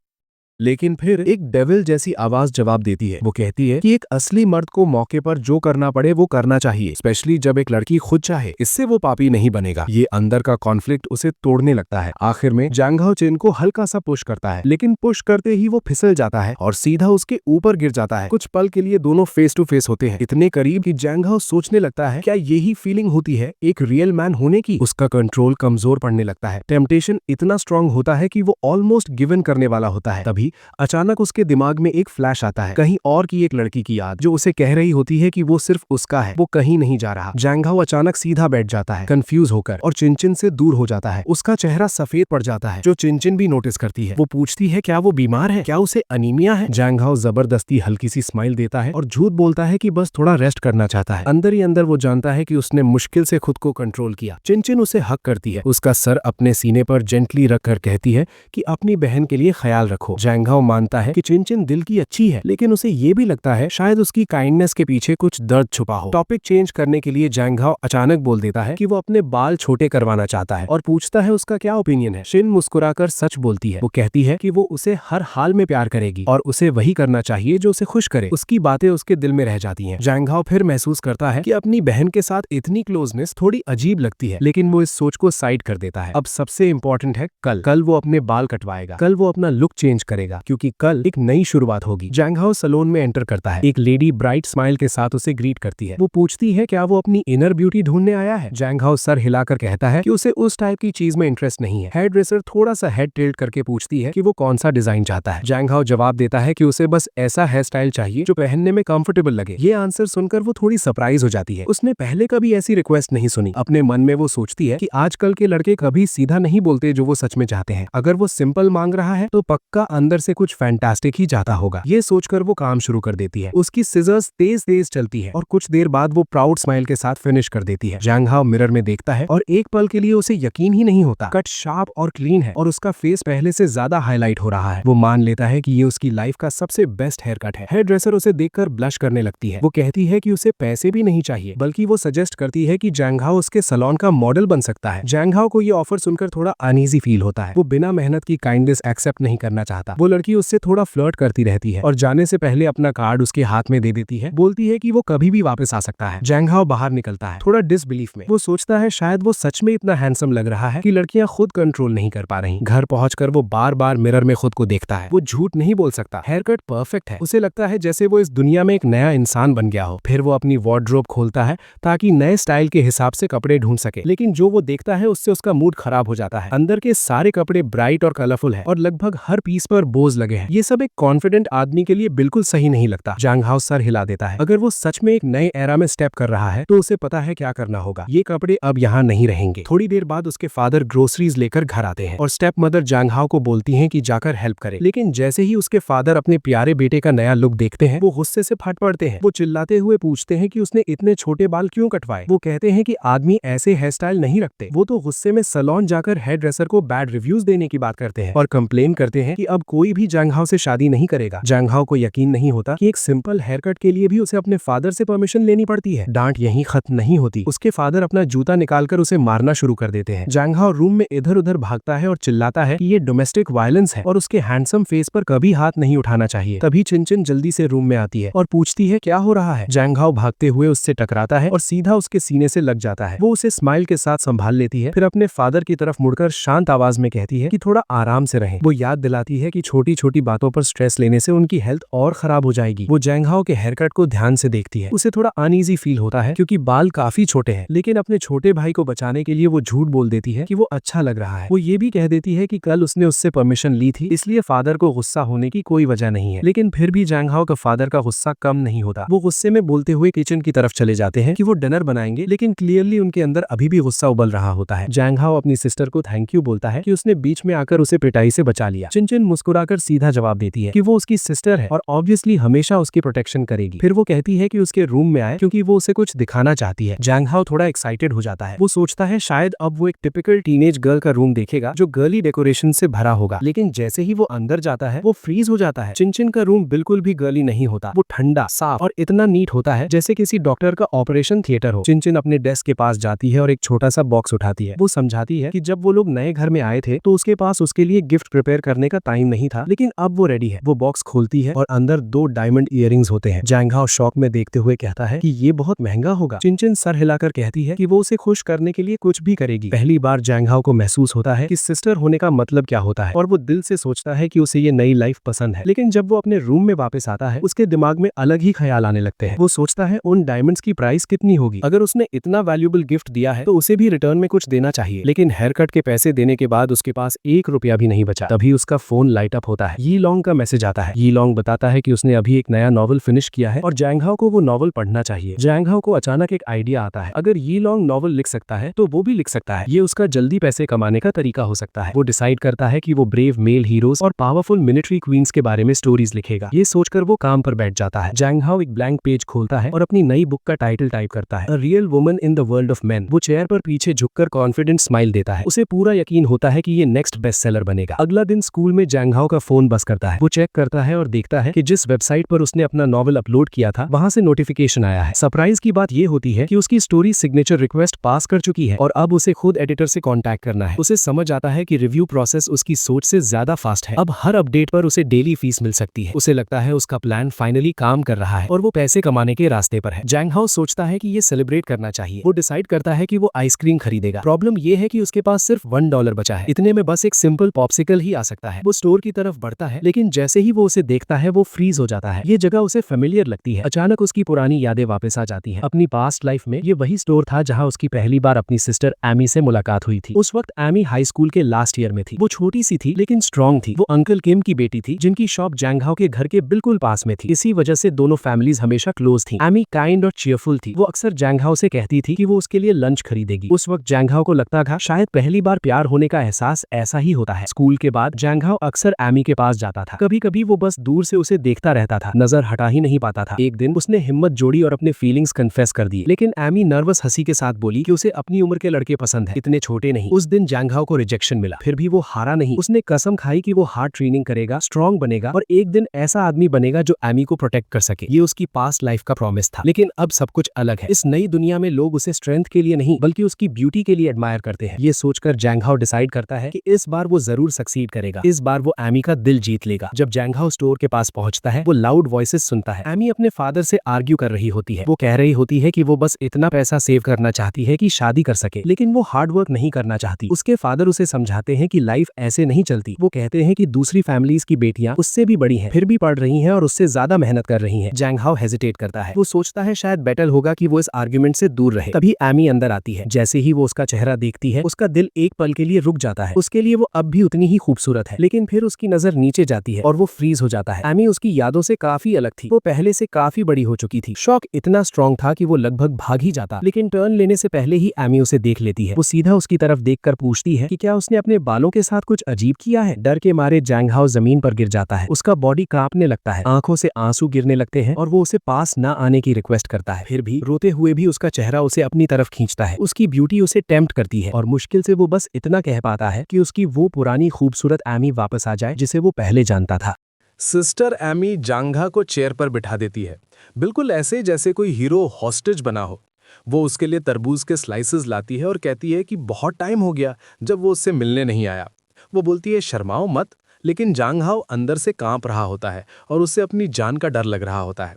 लेकिन फिर एक डेविल जैसी आवाज जवाब देती है। वो कहती है कि एक असली मर्द को मौके पर जो करना पड़े वो करना चाहिए, स्पेशली जब एक लड़की खुद चाहे। इससे वो पापी नहीं बनेगा। ये अंदर का कॉन्फ्लिक्ट उसे तोड़ने लगता है। आखिर में जैंग हाओ चिन को हल्का सा पुश करता है, लेकिन पुश करते ही वो फिसल जाता है और सीधा उसके ऊपर गिर जाता है। कुछ पल के लिए दोनों फेस टू फेस होते हैं, इतने करीब कि जैंग हाओ सोचने लगता है क्या यही फीलिंग होती है एक रियल मैन होने की। उसका कंट्रोल कमजोर पड़ने लगता है। टेम्पटेशन इतना स्ट्रांग होता है कि वो ऑलमोस्ट गिवन करने वाला होता है। तभी अचानक उसके दिमाग में एक फ्लैश आता है, कहीं और की एक लड़की की याद, जो उसे कह रही होती है कि वो सिर्फ उसका है, वो कहीं नहीं जा रहा। जैंग हाओ अचानक सीधा बैठ जाता है कंफ्यूज होकर और चिनचिन से दूर हो जाता है। उसका चेहरा सफेद पड़ जाता है, जो चिनचिन भी नोटिस करती है। वो पूछती है क्या वो बीमार है, क्या उसे अनीमिया है। जैंग हाओ जबरदस्ती हल्की सी स्माइल देता है और झूठ बोलता है कि बस थोड़ा रेस्ट करना चाहता है। अंदर ही अंदर वो जानता है कि उसने मुश्किल से खुद को कंट्रोल किया। चिनचिन उसे हक करती है, उसका सर अपने सीने पर जेंटली रखकर कहती है कि अपनी बहन के लिए ख्याल रखो। जैंग हाओ मानता है कि चिनचिन दिल की अच्छी है, लेकिन उसे ये भी लगता है शायद उसकी काइंडनेस के पीछे कुछ दर्द छुपा हो। टॉपिक चेंज करने के लिए जैंग हाओ अचानक बोल देता है कि वो अपने बाल छोटे करवाना चाहता है और पूछता है उसका क्या ओपिनियन है। शिन मुस्कुराकर सच बोलती है। वो कहती है कि वो उसे हर हाल में प्यार करेगी और उसे वही करना चाहिए जो उसे खुश करे। उसकी बातें उसके दिल में रह जाती हैं। जैंग हाओ फिर महसूस करता है कि अपनी बहन के साथ इतनी क्लोजनेस थोड़ी अजीब लगती है, लेकिन वो इस सोच को साइड कर देता है। अब सबसे इंपॉर्टेंट है कल वो अपने बाल कटवाएगा, कल वो अपना लुक चेंज करेगा, क्योंकि कल एक नई शुरुआत होगी। जैंग हाओ सैलून में एंटर करता है। एक लेडी ब्राइट स्माइल के साथ उसे ग्रीट करती है। वो पूछती है क्या वो अपनी इनर ब्यूटी ढूंढने आया है। जैंग हाओ सर हिलाकर कहता है कि उसे उस टाइप की चीज में इंटरेस्ट नहीं है। हेयर ड्रेसर थोड़ा सा हेड टिल्ट करके पूछती है कि वो कौन सा डिजाइन चाहता है। जैंग हाओ जवाब देता है कि उसे बस ऐसा हेयर स्टाइल चाहिए जो पहनने में कंफर्टेबल लगे। ये आंसर सुनकर वो थोड़ी सरप्राइज हो जाती है। उसने पहले कभी ऐसी रिक्वेस्ट नहीं सुनी। अपने मन में वो सोचती है कि आजकल के लड़के कभी सीधा नहीं बोलते जो वो सच में चाहते हैं। अगर वो सिंपल मांग रहा है तो पक्का अंदर अंदर से कुछ फैंटास्टिक ही जाता होगा। ये सोचकर वो काम शुरू कर देती है। उसकी सिजर्स तेज तेज चलती है और कुछ देर बाद वो प्राउड स्माइल के साथ फिनिश कर देती है। जैंग हाओ मिरर में देखता है और एक पल के लिए उसे यकीन ही नहीं होता। कट शार्प और क्लीन है और उसका फेस पहले से ज्यादा हाईलाइट हो रहा है। वो मान लेता है कि ये उसकी लाइफ का सबसे बेस्ट हेयर कट है। हेयर ड्रेसर उसे देखकर ब्लश करने लगती है। वो कहती है कि उसे पैसे भी नहीं चाहिए, बल्कि वो सजेस्ट करती है कि जैंग हाओ उसके सैलून का मॉडल बन सकता है। जैंग हाओ को ये ऑफर सुनकर थोड़ा अनईजी फील होता है। वो बिना मेहनत की काइंडनेस एक्सेप्ट नहीं करना चाहता। वो लड़की उससे थोड़ा फ्लर्ट करती रहती है और जाने से पहले अपना कार्ड उसके हाथ में दे देती है। बोलती है कि वो कभी भी वापस आ सकता है। जैंग हाओ बाहर निकलता है, थोड़ा डिसबिलीफ में। वो सोचता है शायद वो सच में इतना हैंडसम लग रहा है कि लड़कियां खुद कंट्रोल नहीं कर पा रही। घर पहुंचकर वो बार बार मिरर में खुद को देखता है। वो झूठ नहीं बोल सकता, हेयर कट परफेक्ट है। उसे लगता है जैसे वो इस दुनिया में एक नया इंसान बन गया हो। फिर वो अपनी वार्डरोब खोलता है ताकि नए स्टाइल के हिसाब से कपड़े ढूंढ सके, लेकिन जो वो देखता है उससे उसका मूड खराब हो जाता है। अंदर के सारे कपड़े ब्राइट और कलरफुल है और लगभग हर पीस पर बोझ लगे हैं। ये सब एक कॉन्फिडेंट आदमी के लिए बिल्कुल सही नहीं लगता। जैंग हाओ सर हिला देता है। अगर वो सच में एक नए एरा में स्टेप कर रहा है तो उसे पता है क्या करना होगा। ये कपड़े अब यहाँ नहीं रहेंगे। थोड़ी देर बाद उसके फादर ग्रोसरीज लेकर घर आते हैं और स्टेप मदर जैंग हाओ को बोलती हैं कि जाकर हेल्प करे, लेकिन जैसे ही उसके फादर अपने प्यारे बेटे का नया लुक देखते हैं वो गुस्से से फट पड़ते हैं। वो चिल्लाते हुए पूछते हैं कि उसने इतने छोटे बाल क्यों कटवाए। वो कहते हैं कि आदमी ऐसे हेयर स्टाइल नहीं रखते। वो तो गुस्से में सैलून जाकर हेयर ड्रेसर को बैड रिव्यूज देने की बात करते हैं और कंप्लेन करते हैं कि अब कोई भी जैंग हाओ से शादी नहीं करेगा। जैंग हाओ को यकीन नहीं होता कि एक सिंपल हेयर कट के लिए भी उसे अपने फादर से परमिशन लेनी पड़ती है। डांट यहीं खत्म नहीं होती। उसके फादर अपना जूता निकालकर उसे मारना शुरू कर देते हैं। जैंग हाओ रूम में इधर उधर भागता है और चिल्लाता है कि ये डोमेस्टिक वायलेंस है और उसके हैंडसम फेस पर कभी हाथ नहीं उठाना चाहिए। तभी चिनचिन जल्दी से रूम में आती है और पूछती है क्या हो रहा है। जैंग हाओ भागते हुए उससे टकराता है और सीधा उसके सीने से लग जाता है। वो उसे स्माइल के साथ संभाल लेती है, फिर अपने फादर की तरफ मुड़कर शांत आवाज में कहती है कि थोड़ा आराम से रहें। वो याद दिलाती है कि छोटी छोटी बातों पर स्ट्रेस लेने से उनकी हेल्थ और खराब हो जाएगी। वो जैंग हाओ के हेयर कट को ध्यान से देखती है। उसे थोड़ा अनईजी फील होता है क्योंकि बाल काफी छोटे हैं, लेकिन अपने छोटे भाई को बचाने के लिए वो झूठ बोल देती है कि वो अच्छा लग रहा है। वो ये भी कह देती है कि कल उसने उससे परमिशन ली थी, इसलिए फादर को गुस्सा होने की कोई वजह नहीं है। लेकिन फिर भी जैंग हाओ का फादर का गुस्सा कम नहीं होता। वो गुस्से में बोलते हुए किचन की तरफ चले जाते हैं कि वो डिनर बनाएंगे, लेकिन क्लियरली उनके अंदर अभी भी गुस्सा उबल रहा होता है। जैंग हाओ अपनी सिस्टर को थैंक यू बोलता है कि उसने बीच में आकर उसे पिटाई से बचा लिया। चिनचिन मुस्कुराकर सीधा जवाब देती है कि वो उसकी सिस्टर है और ऑब्वियसली हमेशा उसकी प्रोटेक्शन करेगी। फिर वो कहती है कि उसके रूम में आए क्योंकि वो उसे कुछ दिखाना चाहती है। जैंग हाओ थोड़ा एक्साइटेड हो जाता है। वो सोचता है शायद अब वो एक टिपिकल टीनेज गर्ल का रूम देखेगा जो गर्ली डेकोरेशन से भरा होगा, लेकिन जैसे ही वो अंदर जाता है वो फ्रीज हो जाता है। चिनचिन का रूम बिल्कुल भी गर्ली नहीं होता। वो ठंडा, साफ और इतना नीट होता है जैसे किसी डॉक्टर का ऑपरेशन थिएटर हो। चिनचिन अपने डेस्क के पास जाती है और एक छोटा सा बॉक्स उठाती है। वो समझाती है कि जब वो लोग नए घर में आए थे तो उसके पास उसके लिए गिफ्ट प्रिपेयर करने का टाइम नहीं था, लेकिन अब वो रेडी है। वो बॉक्स खोलती है और अंदर 2 डायमंड इयररिंग्स होते हैं। जैंग हाओ शॉक में देखते हुए कहता है कि ये बहुत महंगा होगा। चिनचिन सर हिलाकर कहती है कि वो उसे खुश करने के लिए कुछ भी करेगी। पहली बार जैंग हाओ को महसूस होता है कि सिस्टर होने का मतलब क्या होता है और वो दिल से सोचता है कि उसे ये नई लाइफ पसंद है। लेकिन जब वो अपने रूम में वापस आता है उसके दिमाग में अलग ही ख्याल आने लगते हैं। वो सोचता है उन डायमंड्स की प्राइस कितनी होगी। अगर उसने इतना वैल्यूएबल गिफ्ट दिया है तो उसे भी रिटर्न में कुछ देना चाहिए, लेकिन हेयर कट के पैसे देने के बाद उसके पास 1 रुपया भी नहीं बचा। तभी उसका फोन लाइट अप होता है। यी लॉन्ग का मैसेज आता है। यी लॉन्ग बताता है कि उसने अभी एक नया नॉवल फिनिश किया है और जैंग हाओ को वो नॉवल पढ़ना चाहिए। जैंग हाओ को अचानक एक आइडिया आता है, अगर यी लॉन्ग नॉवल लिख सकता है तो वो भी लिख सकता है। ये उसका जल्दी पैसे कमाने का तरीका हो सकता है। वो डिसाइड करता है कि वो ब्रेव मेल हीरोज और पावरफुल मिलिट्री क्वींस के बारे में स्टोरीज लिखेगा। ये सोचकर वो काम पर बैठ जाता है। जैंग हाओ एक ब्लैंक पेज खोलता है और अपनी नई बुक का टाइटल टाइप करता है, a real woman in the world of main. वो चेयर पर पीछे झुककर कॉन्फिडेंट स्माइल देता है। उसे पूरा यकीन होता है कि ये नेक्स्ट बेस्ट सेलर बनेगा। अगला दिन स्कूल में जैंग हाओ का फोन बस करता है। वो चेक करता है और देखता है कि जिस वेबसाइट पर उसने अपना नॉवल अपलोड किया था वहां से नोटिफिकेशन आया है। सरप्राइज की बात ये होती है कि उसकी स्टोरी सिग्नेचर रिक्वेस्ट पास कर चुकी है और अब उसे खुद एडिटर से कांटेक्ट करना है। उसे समझ आता है कि रिव्यू प्रोसेस उसकी सोच से ज्यादा फास्ट है। अब हर अपडेट पर उसे डेली फीस मिल सकती है। उसे लगता है उसका प्लान फाइनली काम कर रहा है और वो पैसे कमाने के रास्ते पर है। जैंग हाओ सोचता है कि ये सेलिब्रेट करना चाहिए। वो डिसाइड करता है कि वो आइसक्रीम खरीदेगा। प्रॉब्लम ये है कि उसके पास सिर्फ $1 बचा है। इतने में बस एक सिंपल पॉप्सिकल ही आ सकता है। वो स्टोर की तरफ बढ़ता है, लेकिन जैसे ही वो उसे देखता है वो फ्रीज हो जाता है। ये जगह उसे फेमिलियर लगती है। अचानक उसकी पुरानी यादें वापस आ जाती हैं। अपनी पास्ट लाइफ में ये वही स्टोर था जहां उसकी पहली बार अपनी सिस्टर एमी से मुलाकात हुई थी। उस वक्त एमी हाई स्कूल के लास्ट ईयर में थी। वो छोटी सी थी लेकिन स्ट्रांग थी। वो अंकल किम की बेटी थी जिनकी शॉप जैंग हाओ के घर के बिल्कुल पास में थी। इसी वजह से दोनों फैमिलीज हमेशा क्लोज थी। एमी काइंड और चीयरफुल थी। वो अक्सर जैंग हाओ से कहती थी कि वो उसके लिए लंच खरीदेगी। उस वक्त जैंग हाओ को लगता था शायद पहली बार प्यार होने का एहसास ऐसा ही होता है। स्कूल के बाद जैंग हाओ अक्सर एमी के पास जाता था। कभी कभी वो बस दूर से उसे देखता रहता था, नजर हटा ही नहीं पाता था। एक दिन उसने हिम्मत जोड़ी और अपने फीलिंग्स कन्फेस कर दिए, लेकिन एमी नर्वस हंसी के साथ बोली कि उसे अपनी उम्र के लड़के पसंद है, इतने छोटे नहीं। उस दिन जैंग हाओ को रिजेक्शन मिला, फिर भी वो हारा नहीं। उसने कसम खाई कि वो हार्ड ट्रेनिंग करेगा, स्ट्रॉन्ग बनेगा और एक दिन ऐसा आदमी बनेगा जो एमी को प्रोटेक्ट कर सके। ये उसकी पास्ट लाइफ का प्रॉमिस था। लेकिन अब सब कुछ अलग है। इस नई दुनिया में लोग उसे स्ट्रेंथ के लिए नहीं बल्कि उसकी ब्यूटी के लिए एडमायर करते हैं। ये सोचकर जैंग हाओ डिसाइड करता है कि इस बार वो जरूर सक्सीड करेगा। इस बार वो एमी का दिल जीत लेगा। जब जैंग हाओ स्टोर के पास पहुंचता है, वो लाउड वॉइसेस सुनता है। एमी अपने फादर से आर्ग्यू कर रही होती है। वो कह रही होती है कि वो बस इतना पैसा सेव करना चाहती है कि शादी कर सके, लेकिन वो हार्ड वर्क नहीं करना चाहती। उसके फादर उसे समझाते हैं कि लाइफ ऐसे नहीं चलती। वो कहते हैं कि दूसरी फैमिलीज की बेटियां उससे भी बड़ी हैं, फिर भी पढ़ रही हैं और उससे ज्यादा मेहनत कर रही हैं। जैंग हाओ हेजिटेट करता है। वो सोचता है शायद बेटर होगा कि वो इस आर्ग्यूमेंट से दूर रहे। तभी एमी अंदर आती है। जैसे ही वो उसका चेहरा देखती है, उसका दिल एक पल के लिए रुक जाता है। उसके लिए वो अब भी उतनी ही खूबसूरत है, लेकिन फिर उसकी नजर नीचे जाती है और वो फ्रीज हो जाता है। एमी उसकी यादों से काफी अलग थी। वो पहले से काफी बड़ी हो चुकी थी। शॉक इतना स्ट्रॉन्ग था कि वो लगभग भाग ही जाता, लेकिन टर्न लेने से पहले ही एमी उसे देख लेती है। वो सीधा उसकी तरफ देखकर पूछती है कि क्या उसने अपने बालों के साथ कुछ अजीब किया है। डर के मारे जैंग हाओ जमीन पर गिर जाता है। उसका बॉडी कांपने लगता है, आंखों से आंसू गिरने लगते हैं और वो उसे पास न आने की रिक्वेस्ट करता है। फिर भी रोते हुए भी उसका चेहरा उसे अपनी तरफ खींचता है। उसकी ब्यूटी उसे टेम्प्ट करती है और मुश्किल से वो बस इतना कह पाता है कि उसकी वो पुरानी खूबसूरत एमी वापस आ जाए जिसे वो पहले जानता था। सिस्टर एमी जांघा को चेयर पर बिठा देती है, बिल्कुल ऐसे जैसे कोई हीरो हॉस्टेज बना हो। वो उसके लिए तरबूज के स्लाइसेस लाती है और कहती है कि बहुत टाइम हो गया जब वो उससे मिलने नहीं आया। वो बोलती है शर्माओ मत, लेकिन जांग हाओ अंदर से कांप रहा होता है और उससे अपनी जान का डर लग रहा होता है।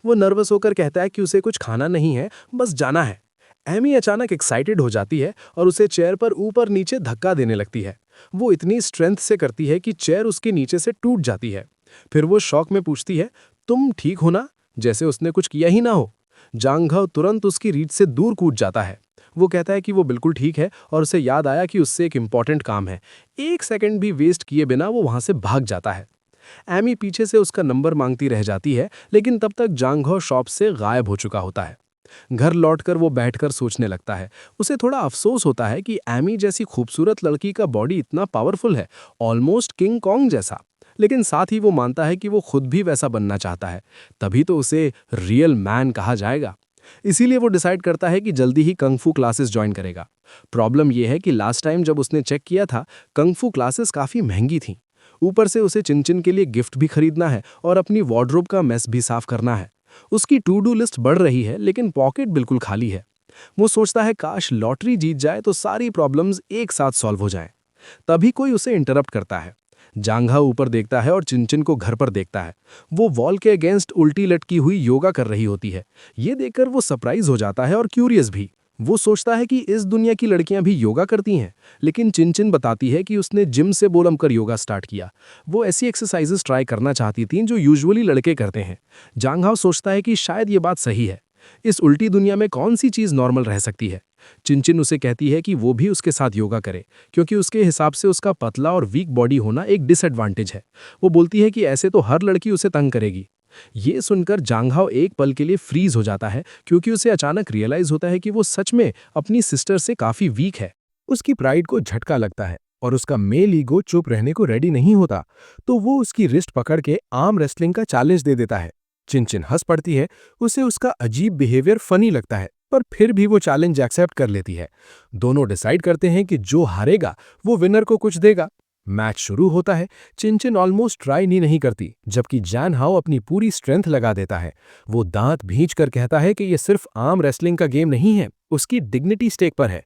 वो नर्वस होकर कहता है कि उसे कुछ खाना नहीं है, बस जाना है। एमी अचानक एक्साइटेड हो जाती है और उसे चेयर पर ऊपर नीचे धक्का देने लगती है। वो इतनी स्ट्रेंथ से करती है कि चेयर उसके नीचे से टूट जाती है। फिर वो शॉक में पूछती है, तुम ठीक हो ना? जैसे उसने कुछ किया ही ना हो। जांग हाओ तुरंत उसकी रीच से दूर कूद जाता है। वो कहता है कि वो बिल्कुल ठीक है और उसे याद आया कि उससे एक इम्पॉर्टेंट काम है। एक सेकंड भी वेस्ट किए बिना वो वहां से भाग जाता है। एमी पीछे से उसका नंबर मांगती रह जाती है, लेकिन तब तक जांग हाओ शॉप से गायब हो चुका होता है। घर लौटकर वो बैठकर सोचने लगता है। उसे थोड़ा अफसोस होता है कि एमी जैसी खूबसूरत लड़की का बॉडी इतना पावरफुल है, ऑलमोस्ट किंग कॉन्ग जैसा। लेकिन साथ ही वो मानता है कि वो खुद भी वैसा बनना चाहता है, तभी तो उसे रियल मैन कहा जाएगा। इसीलिए वो डिसाइड करता है कि जल्दी ही कंग फू क्लासेस ज्वाइन करेगा। प्रॉब्लम यह है कि लास्ट टाइम जब उसने चेक किया था, कंग फू क्लासेस काफ़ी महंगी थीं। ऊपर से उसे चिनचिन के लिए गिफ्ट भी खरीदना है और अपनी वार्डरोब का मेस भी साफ करना है। उसकी टू डू लिस्ट बढ़ रही है, लेकिन पॉकेट बिल्कुल खाली है। वो सोचता है काश लॉटरी जीत जाए तो सारी प्रॉब्लम्स एक साथ सॉल्व हो जाएं। तभी कोई उसे इंटरप्ट करता है। जांग हाओ ऊपर देखता है और चिनचिन को घर पर देखता है। वो वॉल के अगेंस्ट उल्टी लटकी हुई योगा कर रही होती है। ये देखकर वो सरप्राइज हो जाता है और क्यूरियस भी। वो सोचता है कि इस दुनिया की लड़कियां भी योगा करती हैं, लेकिन चिनचिन बताती है कि उसने जिम से बोलम कर योगा स्टार्ट किया। वो ऐसी एक्सरसाइजेस ट्राई करना चाहती थीं जो यूजुअली लड़के करते हैं। जांग हाओ सोचता है कि शायद ये बात सही है। इस उल्टी दुनिया में कौन सी चीज़ नॉर्मल रह सकती है। चिनचिन उसे कहती है कि वो भी उसके साथ योगा करे, क्योंकि उसके हिसाब से उसका पतला और वीक बॉडी होना एक डिसएडवांटेज है। वो बोलती है कि ऐसे तो हर लड़की उसे तंग करेगी। ये सुनकर जांग हाओ एक पल के लिए फ्रीज हो जाता है, क्योंकि उसे अचानक रियलाइज होता है कि वो सच में अपनी सिस्टर से काफ़ी वीक है। उसकी प्राइड को झटका लगता है और उसका मेल ईगो चुप रहने को रेडी नहीं होता, तो वो उसकी रिस्ट पकड़ के आर्म रेसलिंग का चैलेंज दे देता है। चिनचिन हंस पड़ती है, उसे उसका अजीब बिहेवियर फनी लगता है, पर फिर भी वो चैलेंज एक्सेप्ट कर लेती है। दोनों डिसाइड करते हैं कि जो हारेगा वो विनर को कुछ देगा। मैच शुरू होता है। चिनचिन ऑलमोस्ट ट्राई नहीं करती, जबकि जैन हाओ अपनी पूरी स्ट्रेंथ लगा देता है। वो दांत भींच कर कहता है कि ये सिर्फ आर्म रेसलिंग का गेम नहीं है, उसकी डिग्निटी स्टेक पर है।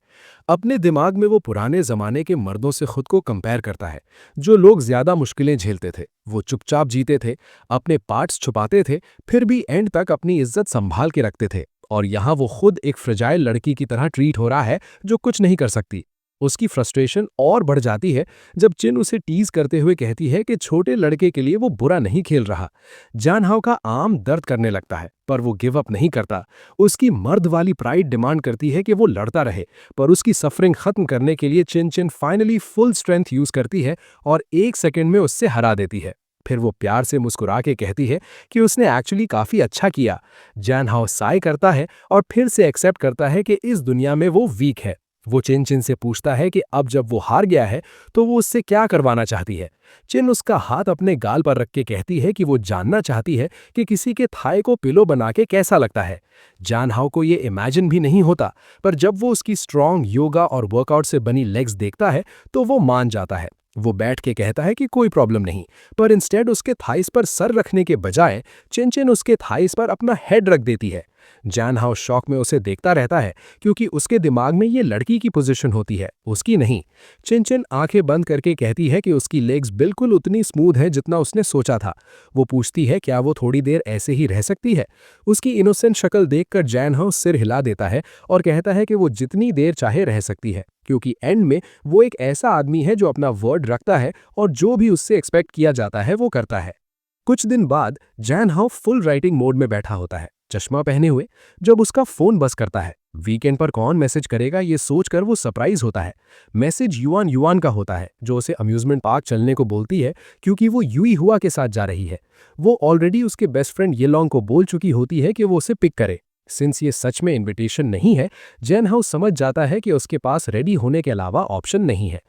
अपने दिमाग में वो पुराने जमाने के मर्दों से खुद को कंपेयर करता है, जो लोग ज्यादा मुश्किलें झेलते थे। वो चुपचाप जीते थे, अपने पार्ट्स छुपाते थे, फिर भी एंड तक अपनी इज्जत संभाल के रखते थे। और यहाँ वो खुद एक फ्रेजाइल लड़की की तरह ट्रीट हो रहा है जो कुछ नहीं कर सकती। उसकी फ्रस्ट्रेशन और बढ़ जाती है जब चिन उसे टीज करते हुए कहती है कि छोटे लड़के के लिए वो बुरा नहीं खेल रहा। जान हाओ का आर्म दर्द करने लगता है, पर वो गिव अप नहीं करता। उसकी मर्द वाली प्राइड डिमांड करती है कि वो लड़ता रहे, पर उसकी सफरिंग खत्म करने के लिए चिन फाइनली फुल स्ट्रेंथ यूज करती है और एक सेकंड में उससे हरा देती है। फिर वो प्यार से मुस्कुरा के कहती है कि उसने एक्चुअली काफी अच्छा किया। जान हाओ साय करता है और फिर से एक्सेप्ट करता है कि इस दुनिया में वो वीक है। वो चिन चिन से पूछता है कि अब जब वो हार गया है तो वो उससे क्या करवाना चाहती है। चिन उसका हाथ अपने गाल पर रख के कहती है कि वो जानना चाहती है कि किसी के थाई को पिलो बना के कैसा लगता है। जान हाओ को ये इमेजिन भी नहीं होता, पर जब वो उसकी स्ट्रॉन्ग योगा और वर्कआउट से बनी लेग्स देखता है तो वो मान जाता है। वो बैठ के कहता है कि कोई प्रॉब्लम नहीं, पर इंस्टेड उसके थाइस पर सर रखने के बजाय चिन चिन उसके थाइस पर अपना हेड रख देती है। जान हाउ शॉक में उसे देखता रहता है, क्योंकि उसके दिमाग में ये लड़की की पोजीशन होती है, उसकी नहीं। चिन चिन आंखें बंद करके कहती है कि उसकी लेग्स बिल्कुल उतनी स्मूथ है जितना उसने सोचा था। वो पूछती है क्या वो थोड़ी देर ऐसे ही रह सकती है। उसकी इनोसेंट शक्ल देखकर जैन हाउ सिर हिला देता है और कहता है कि वो जितनी देर चाहे रह सकती है, क्योंकि एंड में वो एक ऐसा आदमी है जो अपना वर्ड रखता है और जो भी उससे एक्सपेक्ट किया जाता है वो करता है। कुछ दिन बाद Jain how full writing mode में बैठा होता है, चश्मा पहने हुए, जब उसका फोन बज करता है। वीकेंड पर कौन मैसेज करेगा ये सोचकर वो सरप्राइज होता है। मैसेज युआन युआन का होता है, जो उसे अम्यूजमेंट पार्क चलने को बोलती है, क्योंकि वो यूई हुआ के साथ जा रही है। वो ऑलरेडी उसके बेस्ट फ्रेंड येलोंग को बोल चुकी होती है कि वो उसे पिक करे। सिंस ये सच में इनविटेशन नहीं है, जैन हाउ समझ जाता है कि उसके पास रेडी होने के अलावा ऑप्शन नहीं है।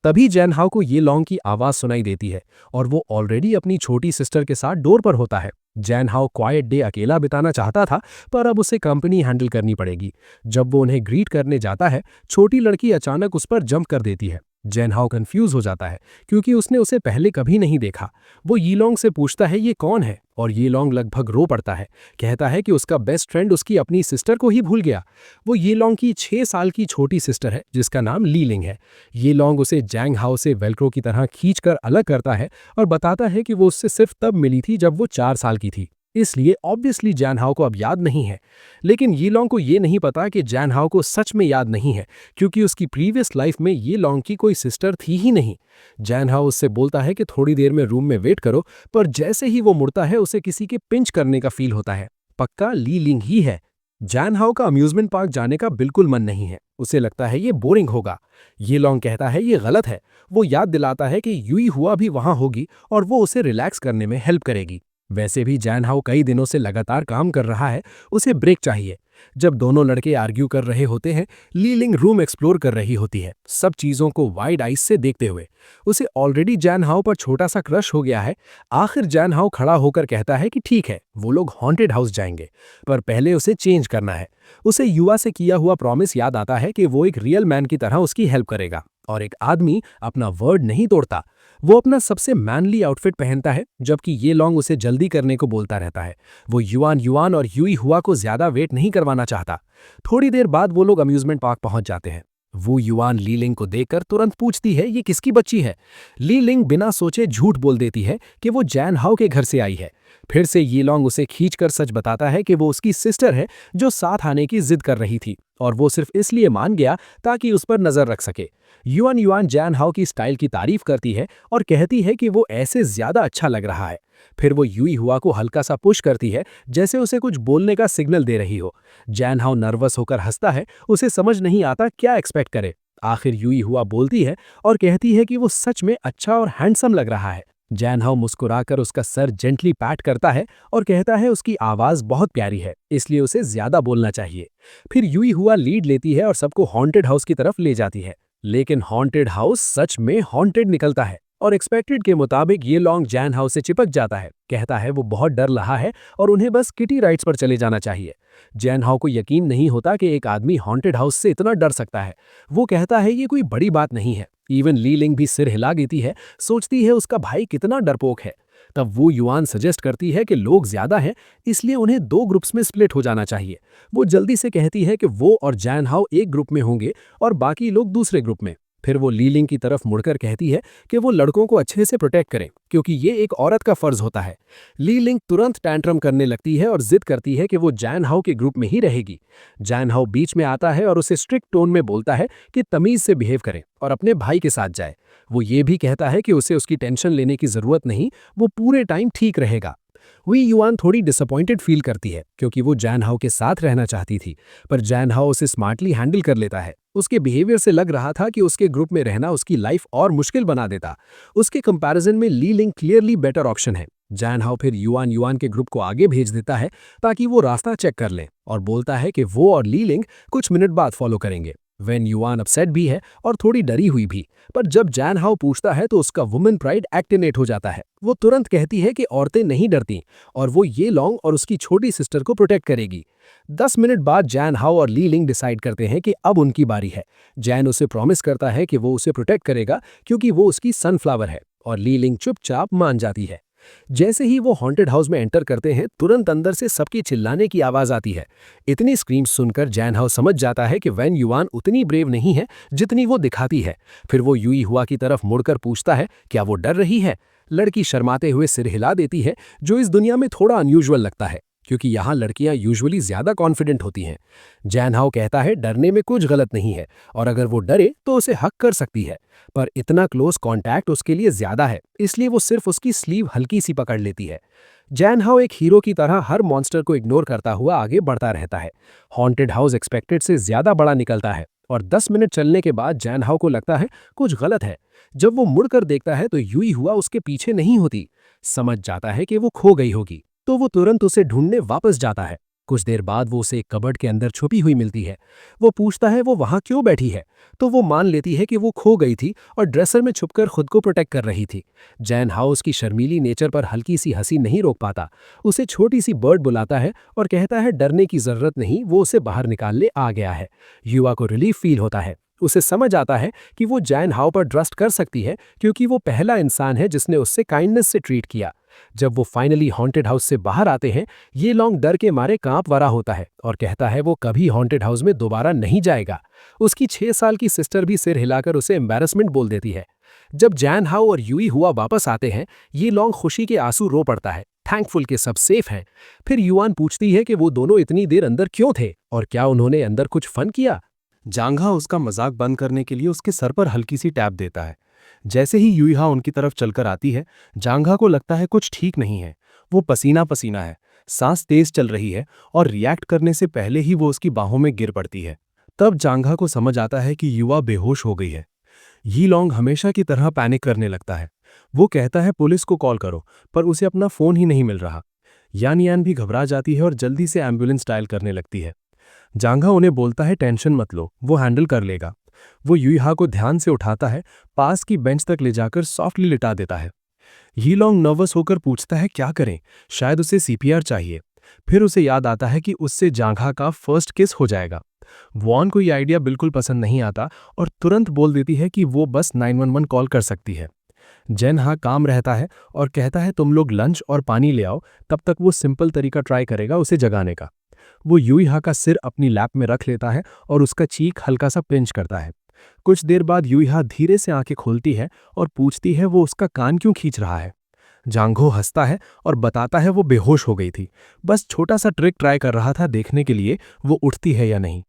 तभी जैन हाउ को ये लॉन्ग की आवाज़ सुनाई देती है और वो ऑलरेडी अपनी छोटी सिस्टर के साथ डोर पर होता है। जैन हाउ क्वाइट डे अकेला बिताना चाहता था, पर अब उसे कंपनी हैंडल करनी पड़ेगी। जब वो उन्हें ग्रीट करने जाता है, छोटी लड़की अचानक उस पर जंप कर देती है। जैन हाउ कंफ्यूज हो जाता है, क्योंकि उसने उसे पहले कभी नहीं देखा। वो यीलोंग से पूछता है ये कौन है, और यीलोंग लगभग रो पड़ता है। कहता है कि उसका बेस्ट फ्रेंड उसकी अपनी सिस्टर को ही भूल गया। वो यीलोंग की 6 साल की छोटी सिस्टर है जिसका नाम लीलिंग है। यीलोंग उसे जैंग हाउ से वेल्क्रो की तरह खींचकर अलग करता है और बताता है कि वो उससे सिर्फ तब मिली थी जब वो 4 साल की थी, इसलिए ऑब्वियसली जैन हाउ को अब याद नहीं है। लेकिन यीलोंग को ये नहीं पता कि जैन हाउ को सच में याद नहीं है, क्योंकि उसकी प्रीवियस लाइफ में यीलोंग की कोई सिस्टर थी ही नहीं। जैन हाउ उससे बोलता है कि थोड़ी देर में रूम में वेट करो, पर जैसे ही वो मुड़ता है उसे किसी के पिंच करने का फील होता है। पक्का ली लिंग ही है। जैन हाउ का अम्यूजमेंट पार्क जाने का बिल्कुल मन नहीं है, उसे लगता है ये बोरिंग होगा। यीलोंग कहता है ये गलत है। वो याद दिलाता है कि यूई हुआ भी वहां होगी और वो उसे रिलैक्स करने में हेल्प करेगी। वैसे भी जैन हाउ कई दिनों से लगातार काम कर रहा है, उसे ब्रेक चाहिए। जब दोनों लड़के आर्ग्यू कर रहे होते हैं, ली लिंग रूम एक्सप्लोर कर रही होती है, सब चीजों को वाइड आइज से देखते हुए। उसे ऑलरेडी जैन हाउ पर छोटा सा क्रश हो गया है। आखिर जैन हाउ खड़ा होकर कहता है कि ठीक है, वो लोग हॉन्टेड हाउस जाएंगे, पर पहले उसे चेंज करना है। उसे युवा से किया हुआ प्रॉमिस याद आता है कि वो एक रियल मैन की तरह उसकी हेल्प करेगा, और एक आदमी अपना वर्ड नहीं तोड़ता। वो अपना सबसे मैनली आउटफिट पहनता है, जबकि ये लॉन्ग उसे जल्दी करने को बोलता रहता है। वो युआन युआन और यूई हुआ को ज्यादा वेट नहीं करवाना चाहता। थोड़ी देर बाद वो लोग अम्यूजमेंट पार्क पहुंच जाते हैं। वो युआन ली लिंग को देखकर तुरंत पूछती है ये किसकी बच्ची है। ली लिंग बिना सोचे झूठ बोल देती है कि वो जैन हाउ के घर से आई है। फिर से ये लॉन्ग उसे खींचकर सच बताता है कि वो उसकी सिस्टर है जो साथ आने की जिद कर रही थी, और वो सिर्फ इसलिए मान गया ताकि उस पर नजर रख सके। युआन युआन जैन हाउ की स्टाइल की तारीफ करती है और कहती है कि वो ऐसे ज्यादा अच्छा लग रहा है। फिर वो यूई हुआ को हल्का सा पुश करती है, जैसे उसे कुछ बोलने का सिग्नल दे रही हो। जैन हाउ नर्वस होकर हंसता है, उसे समझ नहीं आता क्या एक्सपेक्ट करे। आखिर यूई हुआ बोलती है और कहती है कि वो सच में अच्छा और हैंडसम लग रहा है। जैन हाउ मुस्कुराकर उसका सर जेंटली पैट करता है और कहता है उसकी आवाज बहुत प्यारी है, इसलिए उसे ज्यादा बोलना चाहिए। फिर यूई हुआ लीड लेती है और सबको हॉन्टेड हाउस की तरफ ले जाती है। लेकिन हॉन्टेड हाउस सच में हॉन्टेड निकलता है, और एक्सपेक्टेड के मुताबिक ये लॉन्ग जैन हाउस से चिपक जाता है। कहता है वो बहुत डर रहा है और उन्हें बस किटी राइड्स पर चले जाना चाहिए। जैन हाउ को यकीन नहीं होता कि एक आदमी हॉन्टेड हाउस से इतना डर सकता है। वो कहता है ये कोई बड़ी बात नहीं है। इवन ली लिंग भी सिर हिला देती है, सोचती है उसका भाई कितना डरपोक है। तब वो युआन सजेस्ट करती है कि लोग ज्यादा हैं, इसलिए उन्हें 2 ग्रुप्स में स्प्लिट हो जाना चाहिए। वो जल्दी से कहती है कि वो और जैन हाउ एक ग्रुप में होंगे और बाकी लोग दूसरे ग्रुप में। फिर वो ली लिंग की तरफ मुड़कर कहती है कि वो लड़कों को अच्छे से प्रोटेक्ट करें, क्योंकि ये एक औरत का फर्ज होता है। ली लिंग तुरंत टैंट्रम करने लगती है और जिद करती है कि वो जैन हाउ के ग्रुप में ही रहेगी। जैन हाउ बीच में आता है और उसे स्ट्रिक्ट टोन में बोलता है कि तमीज से बिहेव करें और अपने भाई के साथ जाए। वो ये भी कहता है कि उसे उसकी टेंशन लेने की जरूरत नहीं, वो पूरे टाइम ठीक रहेगा। हुई युआन थोड़ी डिसअपॉइंटेड फील करती है, क्योंकि वो जैन हाउ के साथ रहना चाहती थी, पर जैन हाउ उसे स्मार्टली हैंडल कर लेता है। उसके बिहेवियर से लग रहा था कि उसके ग्रुप में रहना उसकी लाइफ और मुश्किल बना देता। उसके कंपैरिजन में ली लिंग क्लियरली बेटर ऑप्शन है। जैन हाउ फिर युआन युआन के ग्रुप को आगे भेज देता है ताकि वो रास्ता चेक कर लें, और बोलता है कि वो और ली लिंग कुछ मिनट बाद फॉलो करेंगे। वेन युआन अपसेट भी है और थोड़ी डरी हुई भी, पर जब जैन हाओ पूछता है तो उसका वुमेन प्राइड एक्टिवेट हो जाता है। वो तुरंत कहती है कि औरतें नहीं डरती और वो ये लॉन्ग और उसकी छोटी सिस्टर को प्रोटेक्ट करेगी। 10 मिनट बाद जैन हाओ और ली लिंग डिसाइड करते हैं कि अब उनकी बारी है। जैन उसे प्रॉमिस करता है कि वो उसे प्रोटेक्ट करेगा क्योंकि वो उसकी सनफ्लावर है, और ली लिंग चुपचाप मान जाती है। जैसे ही वो हॉन्टेड हाउस में एंटर करते हैं, तुरंत अंदर से सबकी चिल्लाने की आवाज आती है। इतनी स्क्रीम्स सुनकर जैन हाउ समझ जाता है कि वैन युआन उतनी ब्रेव नहीं है जितनी वो दिखाती है। फिर वो यूई हुआ की तरफ मुड़कर पूछता है, क्या वो डर रही है? लड़की शर्माते हुए सिर हिला देती है, जो इस दुनिया में थोड़ा अनयूजुअल लगता है क्योंकि यहाँ लड़कियां यूजुअली ज्यादा कॉन्फिडेंट होती हैं। जैन हाउ कहता है डरने में कुछ गलत नहीं है, और अगर वो डरे तो उसे हक कर सकती है, पर इतना क्लोज कांटेक्ट उसके लिए ज्यादा है, इसलिए वो सिर्फ उसकी स्लीव हल्की सी पकड़ लेती है। जैन हाउ एक हीरो की तरह हर मॉन्स्टर को इग्नोर करता हुआ आगे बढ़ता रहता है। हॉन्टेड हाउस एक्सपेक्टेड से ज्यादा बड़ा निकलता है, और 10 मिनट चलने के बाद जैन हाउ को लगता है कुछ गलत है। जब वो मुड़कर देखता है तो यूई हुआ उसके पीछे नहीं होती। समझ जाता है कि वो खो गई होगी, तो वो तुरंत उसे ढूंढने वापस जाता है। कुछ देर बाद वो उसे एक कबर्ड के अंदर छुपी हुई मिलती है। वो पूछता है वो वहां क्यों बैठी है, तो वो मान लेती है कि वो खो गई थी और ड्रेसर में छुपकर खुद को प्रोटेक्ट कर रही थी। जैन हाउस की शर्मीली नेचर पर हल्की सी हंसी नहीं रोक पाता। उसे छोटी सी बर्ड बुलाता है और कहता है डरने की जरूरत नहीं, वो उसे बाहर निकालने आ गया है। युवा को रिलीफ फील होता है। उसे समझ आता है कि वो जैन हाउ पर ट्रस्ट कर सकती है क्योंकि वो पहला इंसान है जिसने उससे काइंडनेस से ट्रीट किया। जब वो फाइनली हॉन्टेड हाउस से बाहर आते हैं, ये लॉन्ग डर के मारे कांप वरा होता है और कहता है वो कभी हॉन्टेड हाउस में दोबारा नहीं जाएगा। उसकी 6 साल की सिस्टर भी सिर हिलाकर उसे एम्बैरेसमेंट बोल देती है। जब जैन हाउ और यूई हुआ वापस आते हैं, ये लॉन्ग खुशी के आंसू रो पड़ता है, थैंकफुल कि सब सेफ हैं। फिर युआन पूछती है कि वो दोनों इतनी देर अंदर क्यों थे और क्या उन्होंने अंदर कुछ फन किया। जांघा उसका मजाक बंद करने के लिए उसके सर पर हल्की सी टैप देता है। जैसे ही यूइहा उनकी तरफ चलकर आती है, जांघा को लगता है कुछ ठीक नहीं है। वो पसीना पसीना है, सांस तेज चल रही है और रिएक्ट करने से पहले ही वो उसकी बाहों में गिर पड़ती है। तब जांघा को समझ आता है कि युवा बेहोश हो गई है। यी लॉन्ग हमेशा की तरह पैनिक करने लगता है। वो कहता है पुलिस को कॉल करो, पर उसे अपना फोन ही नहीं मिल रहा। यान यान भी घबरा जाती है और जल्दी से एम्बुलेंस डायल करने लगती है। जांघा उन्हें बोलता है टेंशन मत लो, वो हैंडल कर लेगा। वो युइहा को ध्यान से उठाता है, पास की बेंच तक ले जाकर सॉफ्टली लिटा देता है। यी लॉन्ग नर्वस होकर पूछता है क्या करें, शायद उसे सीपीआर चाहिए। फिर उसे याद आता है कि उससे जांघा का फर्स्ट किस हो जाएगा। वॉन को ये आइडिया बिल्कुल पसंद नहीं आता और तुरंत बोल देती है कि वो बस 911 कॉल कर सकती है। जेन हाँ काम रहता है और कहता है तुम लोग लंच और पानी ले आओ, तब तक वो सिंपल तरीका ट्राई करेगा उसे जगाने का। वो यूइहा का सिर अपनी लैप में रख लेता है और उसका चीक हल्का सा पिंच करता है। कुछ देर बाद यूइहा धीरे से आंखें खोलती है और पूछती है वो उसका कान क्यों खींच रहा है। जांघो हंसता है और बताता है वो बेहोश हो गई थी, बस छोटा सा ट्रिक ट्राई कर रहा था देखने के लिए वो उठती है या नहीं।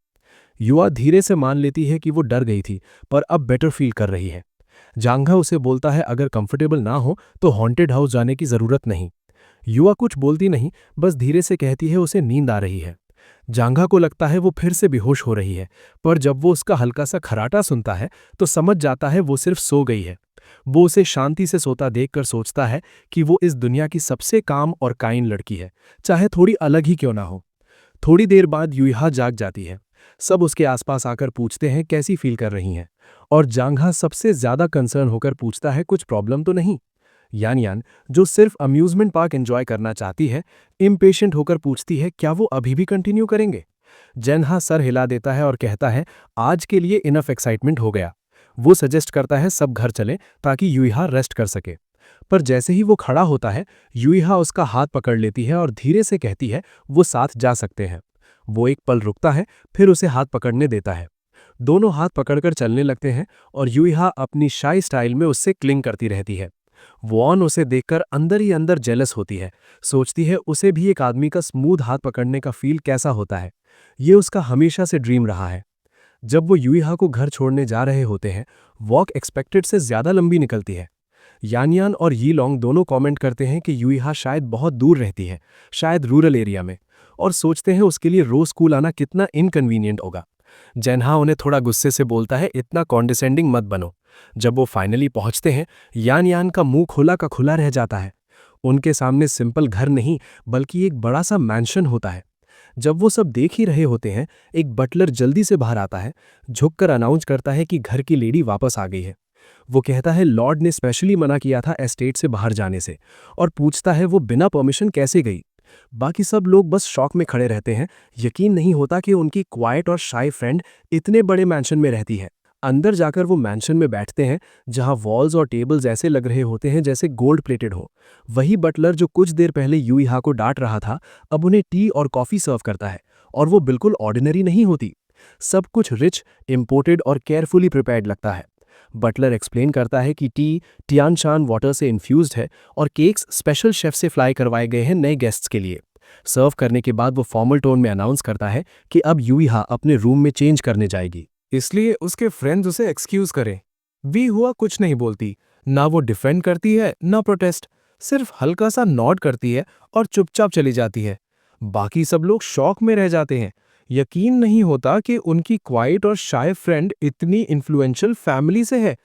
युवा धीरे से मान लेती है कि वो डर गई थी, पर अब बेटर फील कर रही है। जांघा उसे बोलता है अगर कंफर्टेबल ना हो तो हॉन्टेड हाउस जाने की जरूरत नहीं। युवा कुछ बोलती नहीं, बस धीरे से कहती है उसे नींद आ रही है। जांघा को लगता है वो फिर से बेहोश हो रही है, पर जब वो उसका हल्का सा खराटा सुनता है तो समझ जाता है वो सिर्फ सो गई है। वो उसे शांति से सोता देखकर सोचता है कि वो इस दुनिया की सबसे काम और काइंड लड़की है, चाहे थोड़ी अलग ही क्यों ना हो। थोड़ी देर बाद युइहा जाग जाती है। सब उसके आसपास आकर पूछते हैं कैसी फील कर रही हैं, और जांघा सबसे ज्यादा कंसर्न होकर पूछता है कुछ प्रॉब्लम तो नहीं। यान यान, जो सिर्फ अम्यूजमेंट पार्क एंजॉय करना चाहती है, इम्पेशेंट होकर पूछती है क्या वो अभी भी कंटिन्यू करेंगे। जेनहा सर हिला देता है और कहता है आज के लिए इनफ एक्साइटमेंट हो गया। वो सजेस्ट करता है सब घर चलें ताकि युइहा रेस्ट कर सके। पर जैसे ही वो खड़ा होता है, युइहा उसका हाथ पकड़ लेती है और धीरे से कहती है वो साथ जा सकते हैं। वो एक पल रुकता है, फिर उसे हाथ पकड़ने देता है। दोनों हाथ पकड़कर चलने लगते हैं और युइहा अपनी शाई स्टाइल में उससे क्लिंग करती रहती है। वॉन उसे देखकर अंदर ही अंदर जेलस होती है, सोचती है उसे भी एक आदमी का स्मूथ हाथ पकड़ने का फील कैसा होता है। ये उसका हमेशा से ड्रीम रहा है। जब वो युइहा को घर छोड़ने जा रहे होते हैं, वॉक एक्सपेक्टेड से ज्यादा लंबी निकलती है। यान और यी लॉन्ग दोनों कमेंट करते हैं कि युइहा शायद बहुत दूर रहती है, शायद रूरल एरिया में, और सोचते हैं उसके लिए रोज स्कूल आना कितना इनकन्वीनियंट होगा। जेनहा उन्हें थोड़ा गुस्से से बोलता है इतना कॉन्डिसेंडिंग मत बनो। जब वो फाइनली पहुंचते हैं, यान का मुंह खुला का खुला रह जाता है। उनके सामने सिंपल घर नहीं बल्कि एक बड़ा सा मैंशन होता है। जब वो सब देख ही रहे होते हैं, एक बटलर जल्दी से बाहर आता है, झुककर अनाउंस करता है कि घर की लेडी वापस आ गई है। वो कहता है लॉर्ड ने स्पेशली मना किया था एस्टेट से बाहर जाने से, और पूछता है वो बिना परमिशन कैसे गई। बाकी सब लोग बस शॉक में खड़े रहते हैं। यकीन नहीं होता कि उनकी क्वाइट और शाय फ्रेंड इतने बड़े मैंशन में रहती है। अंदर जाकर वो मैंशन में बैठते हैं, जहां वॉल्स और टेबल्स ऐसे लग रहे होते हैं जैसे गोल्ड प्लेटेड हो। वही बटलर जो कुछ देर पहले यूईहा को डांट रहा था, अब उन्हें टी और कॉफी सर्व करता है, और वो बिल्कुल ऑर्डिनरी नहीं होती। सब कुछ रिच, इम्पोर्टेड और केयरफुली प्रिपेयर्ड लगता है। बटलर एक्सप्लेन करता है कि टी टियानशान वाटर से इन्फ्यूज्ड है और केक्स स्पेशल शेफ से फ्लाई करवाए गए हैं नए गेस्ट्स के लिए। सर्व करने के बाद वो फॉर्मल टोन में अनाउंस करता है कि अब यूईहा अपने रूम में चेंज करने जाएगी, इसलिए उसके फ्रेंड्स उसे एक्सक्यूज करें। वी हुआ कुछ नहीं बोलती, ना वो डिफेंड करती है ना प्रोटेस्ट, सिर्फ हल्का सा नॉड करती है और चुपचाप चली जाती है। बाकी सब लोग शॉक में रह जाते हैं। यकीन नहीं होता कि उनकी क्वाइट और शाय फ्रेंड इतनी इन्फ्लुएंशियल फैमिली से है।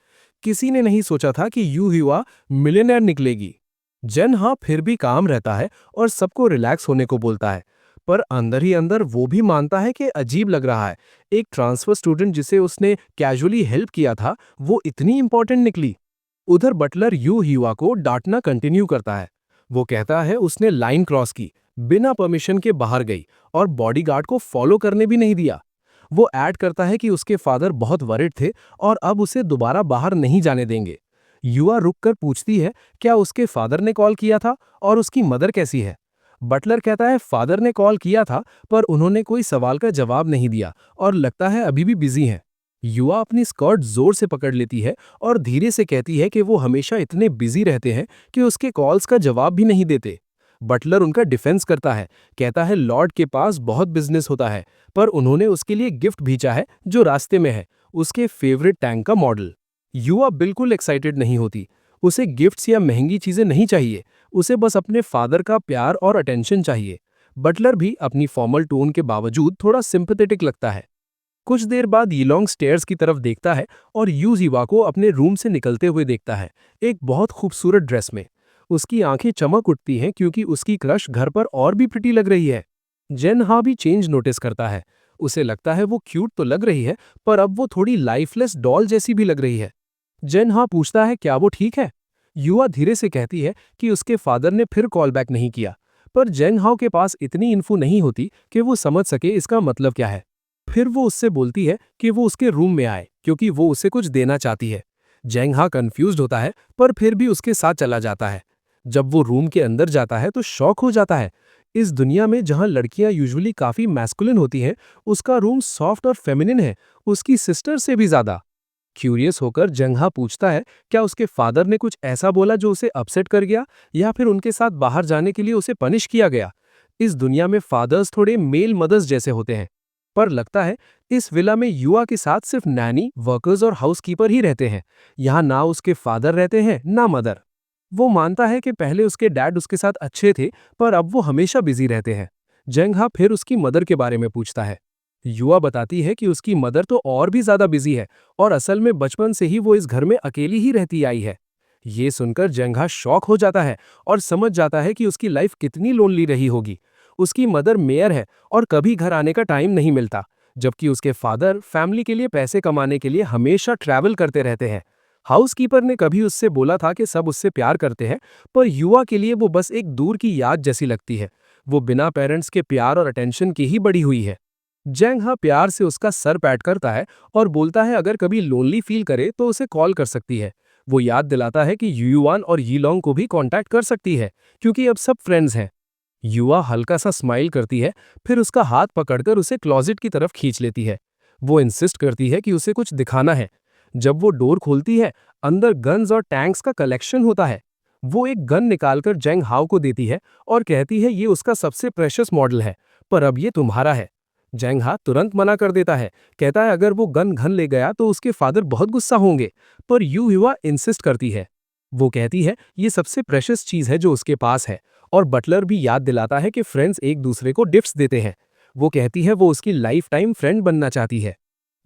किसी ने नहीं सोचा था कि यू हुआ मिलियनेयर निकलेगी। जेन हाँ फिर भी काम रहता है और सबको रिलैक्स होने को बोलता है, पर अंदर ही अंदर वो भी मानता है कि अजीब लग रहा है। एक ट्रांसफर स्टूडेंट जिसे उसने कैजुअली हेल्प किया था, वो इतनी इंपॉर्टेंट निकली। उधर बटलर यू ह्यूआ को डांटना कंटिन्यू करता है। वो कहता है उसने लाइन क्रॉस की, बिना परमिशन के बाहर गई और बॉडीगार्ड को फॉलो करने भी नहीं दिया। वो ऐड करता है कि उसके फादर बहुत वरिड थे और अब उसे दोबारा बाहर नहीं जाने देंगे। युवा रुककर पूछती है क्या उसके फादर ने कॉल किया था और उसकी मदर कैसी है। बटलर कहता है फादर ने कॉल किया था, पर उन्होंने कोई सवाल का जवाब नहीं दिया और लगता है अभी भी बिजी हैं। युवा अपनी स्कर्ट जोर से पकड़ लेती है और धीरे से कहती है कि वो हमेशा इतने बिजी रहते हैं कि उसके कॉल्स का जवाब भी नहीं देते। बटलर उनका डिफेंस करता है, कहता है लॉर्ड के पास बहुत बिजनेस होता है, पर उन्होंने उसके लिए गिफ्ट भेजा है जो रास्ते में है, उसके फेवरेट टैंक का मॉडल। युवा बिल्कुल एक्साइटेड नहीं होती। उसे गिफ्ट्स या महंगी चीजें नहीं चाहिए, उसे बस अपने फादर का प्यार और अटेंशन चाहिए। बटलर भी अपनी फॉर्मल टोन के बावजूद थोड़ा सिंपैथेटिक लगता है। कुछ देर बाद यीलोंग स्टेयर्स की तरफ देखता है और यू जीवा को अपने रूम से निकलते हुए देखता है, एक बहुत खूबसूरत ड्रेस में। उसकी आंखें चमक उठती हैं क्योंकि उसकी क्रश घर पर और भी प्रिटी लग रही है। जेन हा भी चेंज नोटिस करता है। उसे लगता है वो क्यूट तो लग रही है, पर अब वो थोड़ी लाइफलेस डॉल जैसी भी लग रही है। जेन हा पूछता है क्या वो ठीक है। युवा धीरे से कहती है कि उसके फादर ने फिर कॉल बैक नहीं किया, पर जेन हाओ के पास इतनी इन्फो नहीं होती कि वो समझ सके इसका मतलब क्या है। फिर वो उससे बोलती है कि वो उसके रूम में आए क्योंकि वो उसे कुछ देना चाहती है। जेंग हा कंफ्यूज्ड होता है, पर फिर भी उसके साथ चला जाता है। जब वो रूम के अंदर जाता है तो शॉक हो जाता है। इस दुनिया में जहां लड़कियां यूजुअली काफी मैस्कुलिन होती हैं, उसका रूम सॉफ्ट और फेमिनिन है, उसकी सिस्टर से भी ज्यादा। क्यूरियस होकर जंगहा पूछता है क्या उसके फादर ने कुछ ऐसा बोला जो उसे अपसेट कर गया, या फिर उनके साथ बाहर जाने के लिए उसे पनिश किया गया। इस दुनिया में फादर्स थोड़े मेल मदर्स जैसे होते हैं, पर लगता है इस विला में युवा के साथ सिर्फ नैनी, वर्कर्स और हाउसकीपर ही रहते हैं। यहाँ ना उसके फादर रहते हैं ना मदर। वो मानता है कि पहले उसके डैड उसके साथ अच्छे थे, पर अब वो हमेशा बिजी रहते हैं। जंगहा फिर उसकी मदर के बारे में पूछता है। युवा बताती है कि उसकी मदर तो और भी ज्यादा बिजी है और असल में बचपन से ही वो इस घर में अकेली ही रहती आई है। ये सुनकर जंगहा शॉक हो जाता है और समझ जाता है कि उसकी लाइफ कितनी लोनली रही होगी। उसकी मदर मेयर है और कभी घर आने का टाइम नहीं मिलता, जबकि उसके फादर फैमिली के लिए पैसे कमाने के लिए हमेशा ट्रैवल करते रहते हैं। हाउसकीपर ने कभी उससे बोला था कि सब उससे प्यार करते हैं, पर युवा के लिए वो बस एक दूर की याद जैसी लगती है। वो बिना पेरेंट्स के प्यार और अटेंशन की ही बड़ी हुई है। जैंग प्यार से उसका सर पैट करता है और बोलता है अगर कभी लोनली फील करे तो उसे कॉल कर सकती है। वो याद दिलाता है कि युआन और यीलोंग को भी कांटेक्ट कर सकती है क्योंकि अब सब फ्रेंड्स हैं। युवा हल्का सा स्माइल करती है, फिर उसका हाथ पकड़कर उसे क्लोजेट की तरफ खींच लेती है। वो इंसिस्ट करती है कि उसे कुछ दिखाना है। जब वो डोर खोलती है, अंदर गन्स और टैंक्स का कलेक्शन होता है। वो एक गन निकालकर जेंग हाओ को देती है और कहती है ये उसका सबसे प्रेशियस मॉडल है, पर अब ये तुम्हारा है। जेंग हा तुरंत मना कर देता है, कहता है अगर वो गन घन ले गया तो उसके फादर बहुत गुस्सा होंगे, पर यू युवा इंसिस्ट करती है। वो कहती है ये सबसे प्रेशियस चीज है जो उसके पास है, और बटलर भी याद दिलाता है कि फ्रेंड्स एक दूसरे को गिफ्ट्स देते हैं। वो कहती है वो उसकी लाइफ टाइम फ्रेंड बनना चाहती है।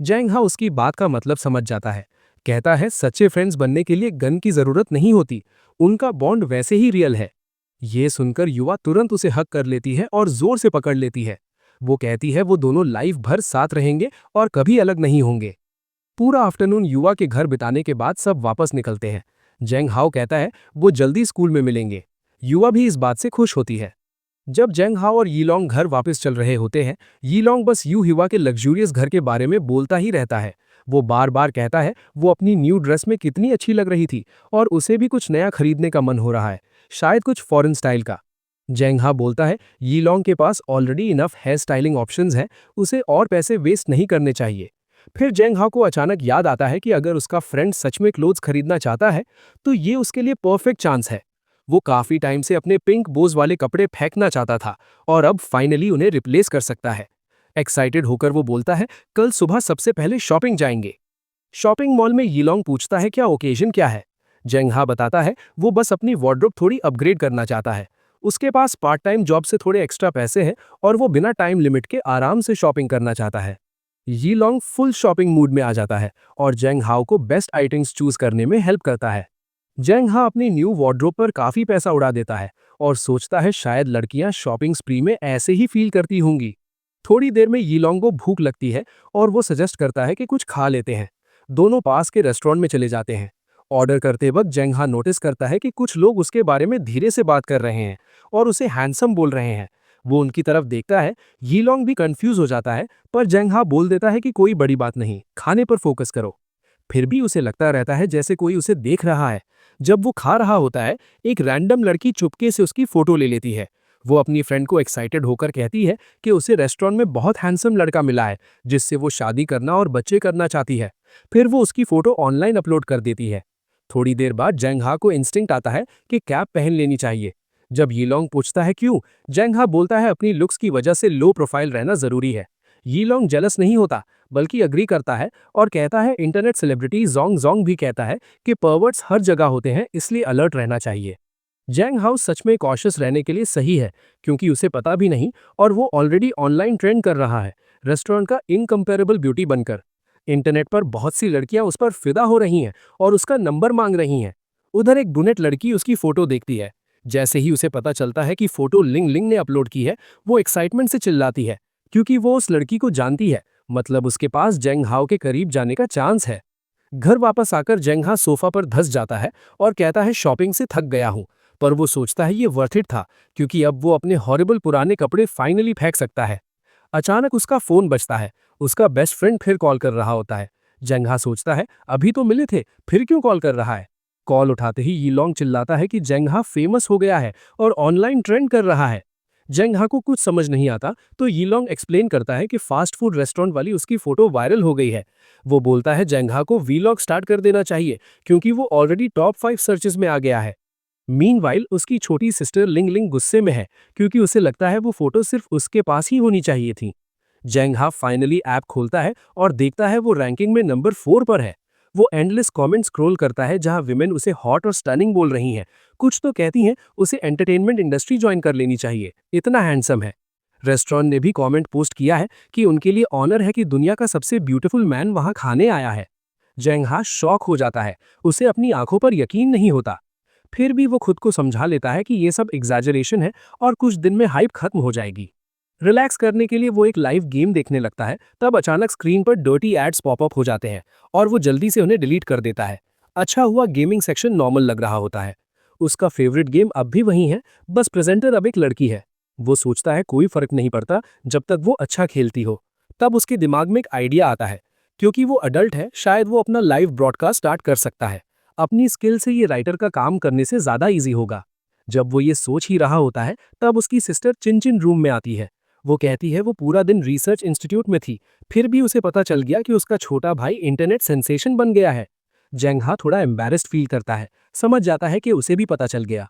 जैंग हा उसकी बात का मतलब समझ जाता है, कहता है सच्चे फ्रेंड्स बनने के लिए गन की जरूरत नहीं होती, उनका बॉन्ड वैसे ही रियल है। ये सुनकर युवा तुरंत उसे हक कर लेती है और जोर से पकड़ लेती है। वो कहती है वो दोनों लाइफ भर साथ रहेंगे और कभी अलग नहीं होंगे। पूरा आफ्टरनून युवा के घर बिताने के बाद सब वापस निकलते हैं। जेंग हाओ कहता है वो जल्दी स्कूल में मिलेंगे। युवा भी इस बात से खुश होती है। जब जेंग हाओ और यीलोंग घर वापस चल रहे होते हैं, यीलोंग बस युवा के लग्जूरियस घर के बारे में बोलता ही रहता है। वो बार बार कहता है वो अपनी न्यू ड्रेस में कितनी अच्छी लग रही थी और उसे भी कुछ नया खरीदने का मन हो रहा है, शायद कुछ फॉरेन स्टाइल का। जेंग हा बोलता है यीलोंग के पास already enough hair styling options हैं, उसे और पैसे वेस्ट नहीं करने चाहिए। फिर जेंग हा को अचानक याद आता है कि अगर उसका फ्रेंड सच में क्लोथ्स खरीदना चाहता है तो ये उसके लिए परफेक्ट चांस है। वो काफी टाइम से अपने पिंक बोज वाले कपड़े फेंकना चाहता था और अब फाइनली उन्हें रिप्लेस कर सकता है। एक्साइटेड होकर वो बोलता है कल सुबह सबसे पहले शॉपिंग जाएंगे। शॉपिंग मॉल में यीलोंग पूछता है क्या ओकेजन क्या है। जेंग हा बताता है वो बस अपनी वार्डरोब थोड़ी अपग्रेड करना चाहता है। उसके पास पार्ट टाइम जॉब से थोड़े एक्स्ट्रा पैसे हैं और वो बिना टाइम लिमिट के आराम से शॉपिंग करना चाहता है। यीलोंग फुल शॉपिंग मूड में आ जाता है और जेंग हाओ को बेस्ट आइटम्स चूज करने में हेल्प करता है। जेंग हा अपनी न्यू वार्डरोब पर काफी पैसा उड़ा देता है और सोचता है शायद लड़कियां शॉपिंग स्प्री में ऐसे ही फील करती होंगी। थोड़ी देर में यीलोंग को भूख लगती है और वो सजेस्ट करता है कि कुछ खा लेते हैं। दोनों पास के रेस्टोरेंट में चले जाते हैं। ऑर्डर करते वक्त जेंग हा नोटिस करता है कि कुछ लोग उसके बारे में धीरे से बात कर रहे हैं और उसे हैंडसम बोल रहे हैं। वो उनकी तरफ देखता है। यीलोंग भी कंफ्यूज हो जाता है, पर जेंग हा बोल देता है कि कोई बड़ी बात नहीं, खाने पर फोकस करो। फिर भी उसे लगता रहता है जैसे कोई उसे देख रहा है। जब वो खा रहा होता है, एक रैंडम लड़की चुपके से उसकी फोटो ले लेती है। वो अपनी फ्रेंड को एक्साइटेड होकर कहती है कि उसे रेस्टोरेंट में बहुत हैंडसम लड़का मिला है जिससे वो शादी करना और बच्चे करना चाहती है। फिर वो उसकी फोटो ऑनलाइन अपलोड कर देती है। थोड़ी देर बाद जेंग हा को इंस्टिंक्ट आता है कि कैप पहन लेनी चाहिए। जब यीलोंग पूछता है क्यों, जेंग हा बोलता है अपनी लुक्स की वजह से लो प्रोफाइल रहना जरूरी है। यीलोंग जेलस नहीं होता, बल्कि अग्री करता है और कहता है इंटरनेट सेलिब्रिटी जोंग जोंग भी कहता है कि पर्वर्ट्स हर जगह होते हैं, इसलिए अलर्ट रहना चाहिए। जेंग हाउस सच में कॉशियस रहने के लिए सही है, क्योंकि उसे पता भी नहीं और वो ऑलरेडी ऑनलाइन ट्रेंड कर रहा है, रेस्टोरेंट का इनकम्पेरेबल ब्यूटी बनकर। इंटरनेट पर बहुत सी लड़कियां उस पर फिदा हो रही हैं और उसका नंबर मांग रही हैं। उधर एक ब्रूनेट लड़की उसकी फोटो देखती है। जैसे ही उसे पता चलता है कि फोटो लिंग लिंग ने अपलोड की है, वो एक्साइटमेंट से चिल्लाती है, क्योंकि वो उस लड़की को जानती है, मतलब उसके पास जेंग हाओ के करीब जाने का चांस है। घर वापस आकर जेंग हा सोफा पर धंस जाता है और कहता है शॉपिंग से थक गया हूँ, पर वो सोचता है ये वर्थ इट था, क्योंकि अब वो अपने हॉरिबल पुराने कपड़े फाइनली फेंक सकता है। अचानक उसका फोन बजता है। उसका बेस्ट फ्रेंड फिर कॉल कर रहा होता है। जेंग हा सोचता है अभी तो मिले थे, फिर क्यों कॉल कर रहा है। कॉल उठाते ही यीलोंग चिल्लाता है कि जेंग हा फेमस हो गया है और ऑनलाइन ट्रेंड कर रहा है। जेंग हा को कुछ समझ नहीं आता, तो यीलोंग एक्सप्लेन करता है कि फास्ट फूड रेस्टोरेंट वाली उसकी फोटो वायरल हो गई है। वो बोलता है जेंग हा को वीलॉग स्टार्ट कर देना चाहिए, क्योंकि वो ऑलरेडी टॉप 5 सर्चेस में आ गया है। मीनवाइल उसकी छोटी सिस्टर लिंग लिंग गुस्से में है, क्योंकि उसे लगता है वो फोटो सिर्फ उसके पास ही होनी चाहिए थी। जेंग हा फाइनली ऐप खोलता है और देखता है वो रैंकिंग में नंबर 4 पर है। वो एंडलेस कमेंट स्क्रॉल करता है जहां विमेन उसे हॉट और स्टनिंग बोल रही हैं। कुछ तो कहती हैं उसे एंटरटेनमेंट इंडस्ट्री ज्वाइन कर लेनी चाहिए, इतना हैंडसम है। रेस्टोरेंट ने भी कमेंट पोस्ट किया है कि उनके लिए ऑनर है कि दुनिया का सबसे ब्यूटीफुल मैन वहां खाने आया है। जेंग हा शॉक हो जाता है, उसे अपनी आंखों पर यकीन नहीं होता। फिर भी वो खुद को समझा लेता है कि ये सब एग्जैजरेशन है और कुछ दिन में हाइप खत्म हो जाएगी। रिलैक्स करने के लिए वो एक लाइव गेम देखने लगता है, तब अचानक स्क्रीन पर डर्टी एड्स पॉपअप हो जाते हैं और वो जल्दी से उन्हें डिलीट कर देता है। अच्छा हुआ गेमिंग सेक्शन नॉर्मल लग रहा होता है। उसका फेवरेट गेम अब भी वही है, बस प्रेजेंटर अब एक लड़की है। वो सोचता है कोई फर्क नहीं पड़ता जब तक वो अच्छा खेलती हो। तब उसके दिमाग में एक आइडिया आता है, क्योंकि वो अडल्ट है, शायद वो अपना लाइव ब्रॉडकास्ट स्टार्ट कर सकता है। अपनी स्किल से ये राइटर का काम करने से ज्यादा इजी होगा। जब वो ये सोच ही रहा होता है, तब उसकी सिस्टर चिन चिन रूम में आती है। वो कहती है वो पूरा दिन रिसर्च इंस्टीट्यूट में थी, फिर भी उसे पता चल गया कि उसका छोटा भाई इंटरनेट सेंसेशन बन गया है। जेंग हा थोड़ा एम्बैरेस्ड फील करता है, समझ जाता है कि उसे भी पता चल गया।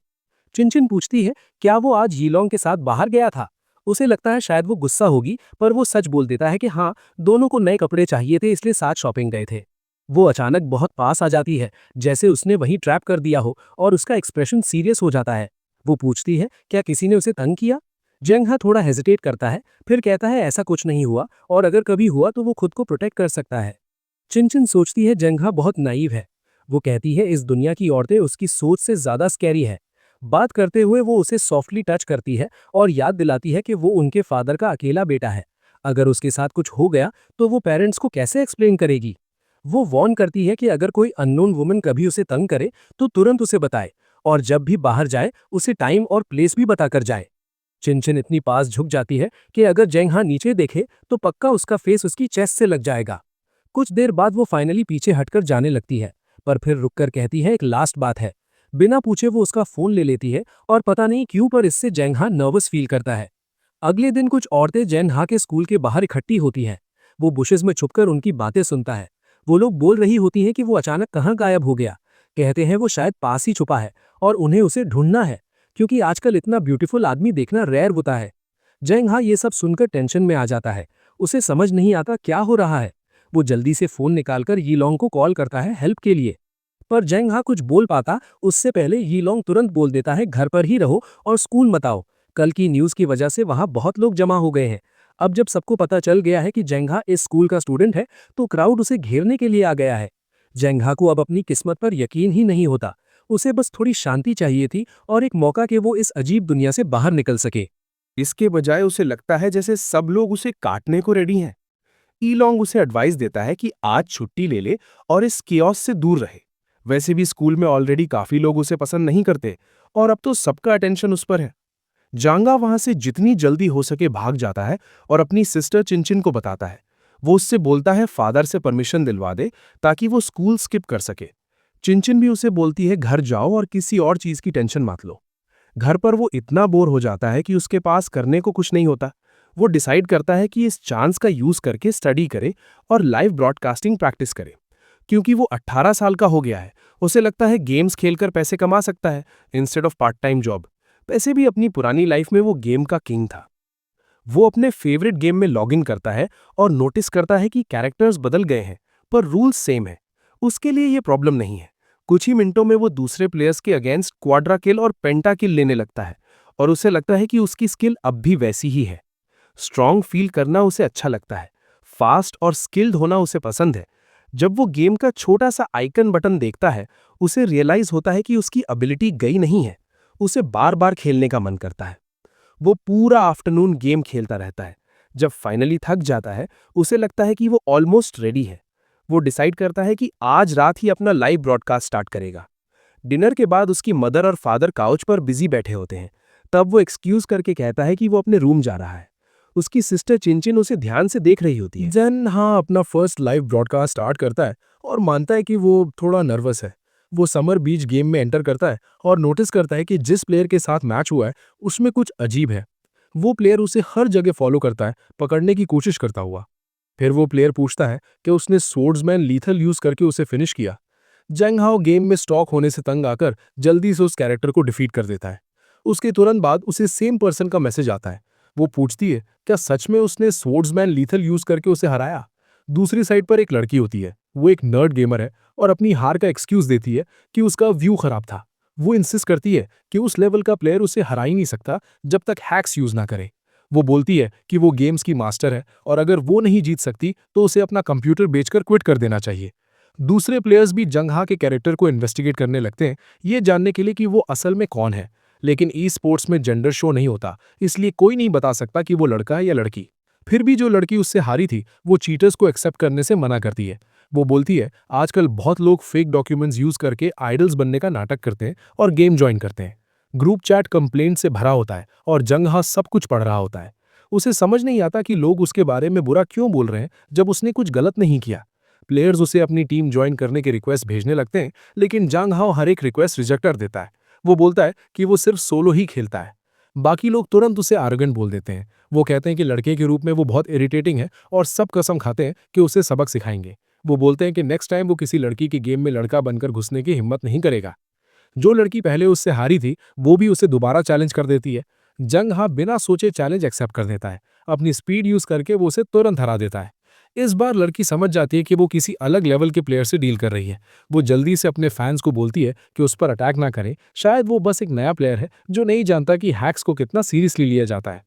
चिनचिन पूछती है क्या वो आज यीलोंग के साथ बाहर गया था। उसे लगता है शायद वो गुस्सा होगी, पर वो सच बोल देता है कि हाँ, दोनों को नए कपड़े चाहिए थे, इसलिए साथ शॉपिंग गए थे। वो अचानक बहुत पास आ जाती है, जैसे उसने वहीं ट्रैप कर दिया हो, और उसका एक्सप्रेशन सीरियस हो जाता है। वो पूछती है क्या किसी ने उसे तंग किया। जेंग हा थोड़ा हेजिटेट करता है, फिर कहता है ऐसा कुछ नहीं हुआ, और अगर कभी हुआ तो वो खुद को प्रोटेक्ट कर सकता है। चिनचिन सोचती है जेंग हा बहुत नाइव है। वो कहती है इस दुनिया की औरतें उसकी सोच से ज्यादा स्कैरी है। बात करते हुए वो उसे सॉफ्टली टच करती है और याद दिलाती है कि वो उनके फादर का अकेला बेटा है। अगर उसके साथ कुछ हो गया तो वो पेरेंट्स को कैसे एक्सप्लेन करेगी। वो वॉर्न करती है कि अगर कोई अननोन वुमन कभी उसे तंग करे तो तुरंत उसे बताए, और जब भी बाहर जाए उसे टाइम और प्लेस भी बताकर जाए। चिनचिन इतनी पास झुक जाती है कि अगर जेंगहा नीचे देखे तो पक्का उसका फेस उसकी चेस्ट से लग जाएगा। कुछ देर बाद वो फाइनली पीछे हटकर जाने लगती है, पर फिर रुककर कहती है एक लास्ट बात है। बिना पूछे वो उसका फोन ले लेती है और पता नहीं क्यों पर इससे जेंगहा नर्वस फील करता है। अगले दिन कुछ औरतें जेंगहा के स्कूल के बाहर इकट्ठी होती हैं। वो बुशेस में छुपकर उनकी बातें सुनता है। वो लोग बोल रही होती हैं कि वो अचानक कहाँ गायब हो गया। कहते हैं वो शायद पास ही छुपा है और उन्हें उसे ढूंढना है, क्योंकि आजकल इतना ब्यूटीफुल आदमी देखना रेयर होता है। जेंगहा ये सब सुनकर टेंशन में आ जाता है। उसे समझ नहीं आता क्या हो रहा है। वो जल्दी से फोन निकालकर यीलोंग को कॉल करता है हेल्प के लिए। पर जेंगहा कुछ बोल पाता उससे पहले यीलोंग तुरंत बोल देता है घर पर ही रहो और स्कूल मत आओ। कल की न्यूज़ की वजह से वहां बहुत लोग जमा हो गए हैं। अब जब सबको पता चल गया है कि जेंगहा इस स्कूल का स्टूडेंट है तो क्राउड उसे घेरने के लिए आ गया है। जेंगहा को अब अपनी किस्मत पर यकीन ही नहीं होता। उसे बस थोड़ी शांति चाहिए थी और एक मौका कि वो इस अजीब दुनिया से बाहर निकल सके। इसके बजाय उसे लगता है जैसे सब लोग उसे काटने को रेडी हैं। ईलोंग उसे एडवाइस देता है कि आज छुट्टी ले ले और इस कियोस्क से दूर रहे। वैसे भी स्कूल में ऑलरेडी काफी लोग उसे पसंद नहीं करते और अब तो सबका अटेंशन उस पर है। जांगा वहां से जितनी जल्दी हो सके भाग जाता है और अपनी सिस्टर चिनचिन को बताता है। वो उससे बोलता है फादर से परमिशन दिलवा दे ताकि वो स्कूल स्किप कर सके। चिनचिन भी उसे बोलती है घर जाओ और किसी और चीज की टेंशन मत लो। घर पर वो इतना बोर हो जाता है कि उसके पास करने को कुछ नहीं होता। वो डिसाइड करता है कि इस चांस का यूज करके स्टडी करे और लाइव ब्रॉडकास्टिंग प्रैक्टिस करे। क्योंकि वो 18 साल का हो गया है, उसे लगता है गेम्स खेलकर पैसे कमा सकता है instead of part time job. वैसे भी अपनी पुरानी लाइफ में वो गेम का किंग था। वो अपने फेवरेट गेम में लॉगिन करता है और नोटिस करता है कि कैरेक्टर्स बदल गए हैं पर रूल्स सेम है। उसके लिए ये प्रॉब्लम नहीं है। कुछ ही मिनटों में वो दूसरे प्लेयर्स के अगेंस्ट क्वाड्रा किल और पेंटा किल लेने लगता है और उसे लगता है कि उसकी स्किल अब भी वैसी ही है। स्ट्रांग फील करना उसे अच्छा लगता है। फास्ट और स्किल्ड होना उसे पसंद है। जब वो गेम का छोटा सा आइकन बटन देखता है उसे रियलाइज होता है कि उसकी एबिलिटी गई नहीं है। उसे बार बार खेलने का मन करता है। वो पूरा आफ्टरनून गेम खेलता रहता है। जब फाइनली थक जाता है उसे लगता है कि वो ऑलमोस्ट रेडी है। वो डिसाइड करता है कि आज रात ही अपना लाइव ब्रॉडकास्ट स्टार्ट करेगा। डिनर के बाद उसकी मदर और फादर काउच पर बिजी बैठे होते हैं। तब वो एक्सक्यूज करके कहता है कि वो अपने रूम जा रहा है। उसकी सिस्टर चिनचिन उसे ध्यान से देख रही होती है। जन हाँ अपना फर्स्ट लाइव ब्रॉडकास्ट स्टार्ट करता है और मानता है कि वो थोड़ा नर्वस है। वो समर बीच गेम में एंटर करता है और नोटिस करता है कि जिस प्लेयर के साथ मैच हुआ है उसमें कुछ अजीब है। वो प्लेयर उसे हर जगह फॉलो करता है, पकड़ने की कोशिश करता हुआ। फिर वो प्लेयर पूछता है कि उसने सोर्ड्समैन लीथल यूज करके उसे फिनिश किया। जंग हाओ गेम में स्टॉक होने से तंग आकर जल्दी से उस कैरेक्टर को डिफीट कर देता है। उसके तुरंत बाद उसे सेम पर्सन का मैसेज आता है। वो पूछती है क्या सच में उसने सोर्ड्समैन लीथल यूज करके उसे हराया। दूसरी साइड पर एक लड़की होती है। वो एक नर्ड गेमर है और अपनी हार का एक्सक्यूज देती है कि उसका व्यू खराब था। वो इंसिस्ट करती है कि उस लेवल का प्लेयर उसे हरा ही नहीं सकता जब तक हैक्स यूज ना करे। वो बोलती है कि वो गेम्स की मास्टर है और अगर वो नहीं जीत सकती तो उसे अपना कंप्यूटर बेचकर क्विट कर देना चाहिए। दूसरे प्लेयर्स भी जंगहा के कैरेक्टर को इन्वेस्टिगेट करने लगते हैं, ये जानने के लिए कि वो असल में कौन है। लेकिन ई स्पोर्ट्स में जेंडर शो नहीं होता, इसलिए कोई नहीं बता सकता कि वो लड़का है या लड़की। फिर भी जो लड़की उससे हारी थी वो चीटर्स को एक्सेप्ट करने से मना करती है। वो बोलती है आजकल बहुत लोग फेक डॉक्यूमेंट्स यूज करके आइडल्स बनने का नाटक करते हैं और गेम ज्वाइन करते हैं। ग्रुप चैट कंप्लेंट से भरा होता है और जंगहा सब कुछ पढ़ रहा होता है। उसे समझ नहीं आता कि लोग उसके बारे में बुरा क्यों बोल रहे हैं जब उसने कुछ गलत नहीं किया। प्लेयर्स उसे अपनी टीम ज्वाइन करने के रिक्वेस्ट भेजने लगते हैं, लेकिन जांग हाओ हर एक रिक्वेस्ट रिजेक्ट कर देता है। वो बोलता है कि वो सिर्फ सोलो ही खेलता है। बाकी लोग तुरंत उसे आर्रोगेंट बोल देते हैं। वो कहते हैं कि लड़के के रूप में वो बहुत इरिटेटिंग है और सब कसम खाते हैं कि उसे सबक सिखाएंगे। वो बोलते हैं कि नेक्स्ट टाइम वो किसी लड़की की गेम में लड़का बनकर घुसने की हिम्मत नहीं करेगा। जो लड़की पहले उससे हारी थी वो भी उसे दोबारा चैलेंज कर देती है। जंग हा बिना सोचे चैलेंज एक्सेप्ट कर देता है। अपनी स्पीड यूज करके वो उसे तुरंत हरा देता है। इस बार लड़की समझ जाती है कि वो किसी अलग लेवल के प्लेयर से डील कर रही है। वो जल्दी से अपने फैंस को बोलती है कि उस पर अटैक ना करें, शायद वो बस एक नया प्लेयर है जो नहीं जानता कि हैक्स को कितना सीरियसली लिया जाता है।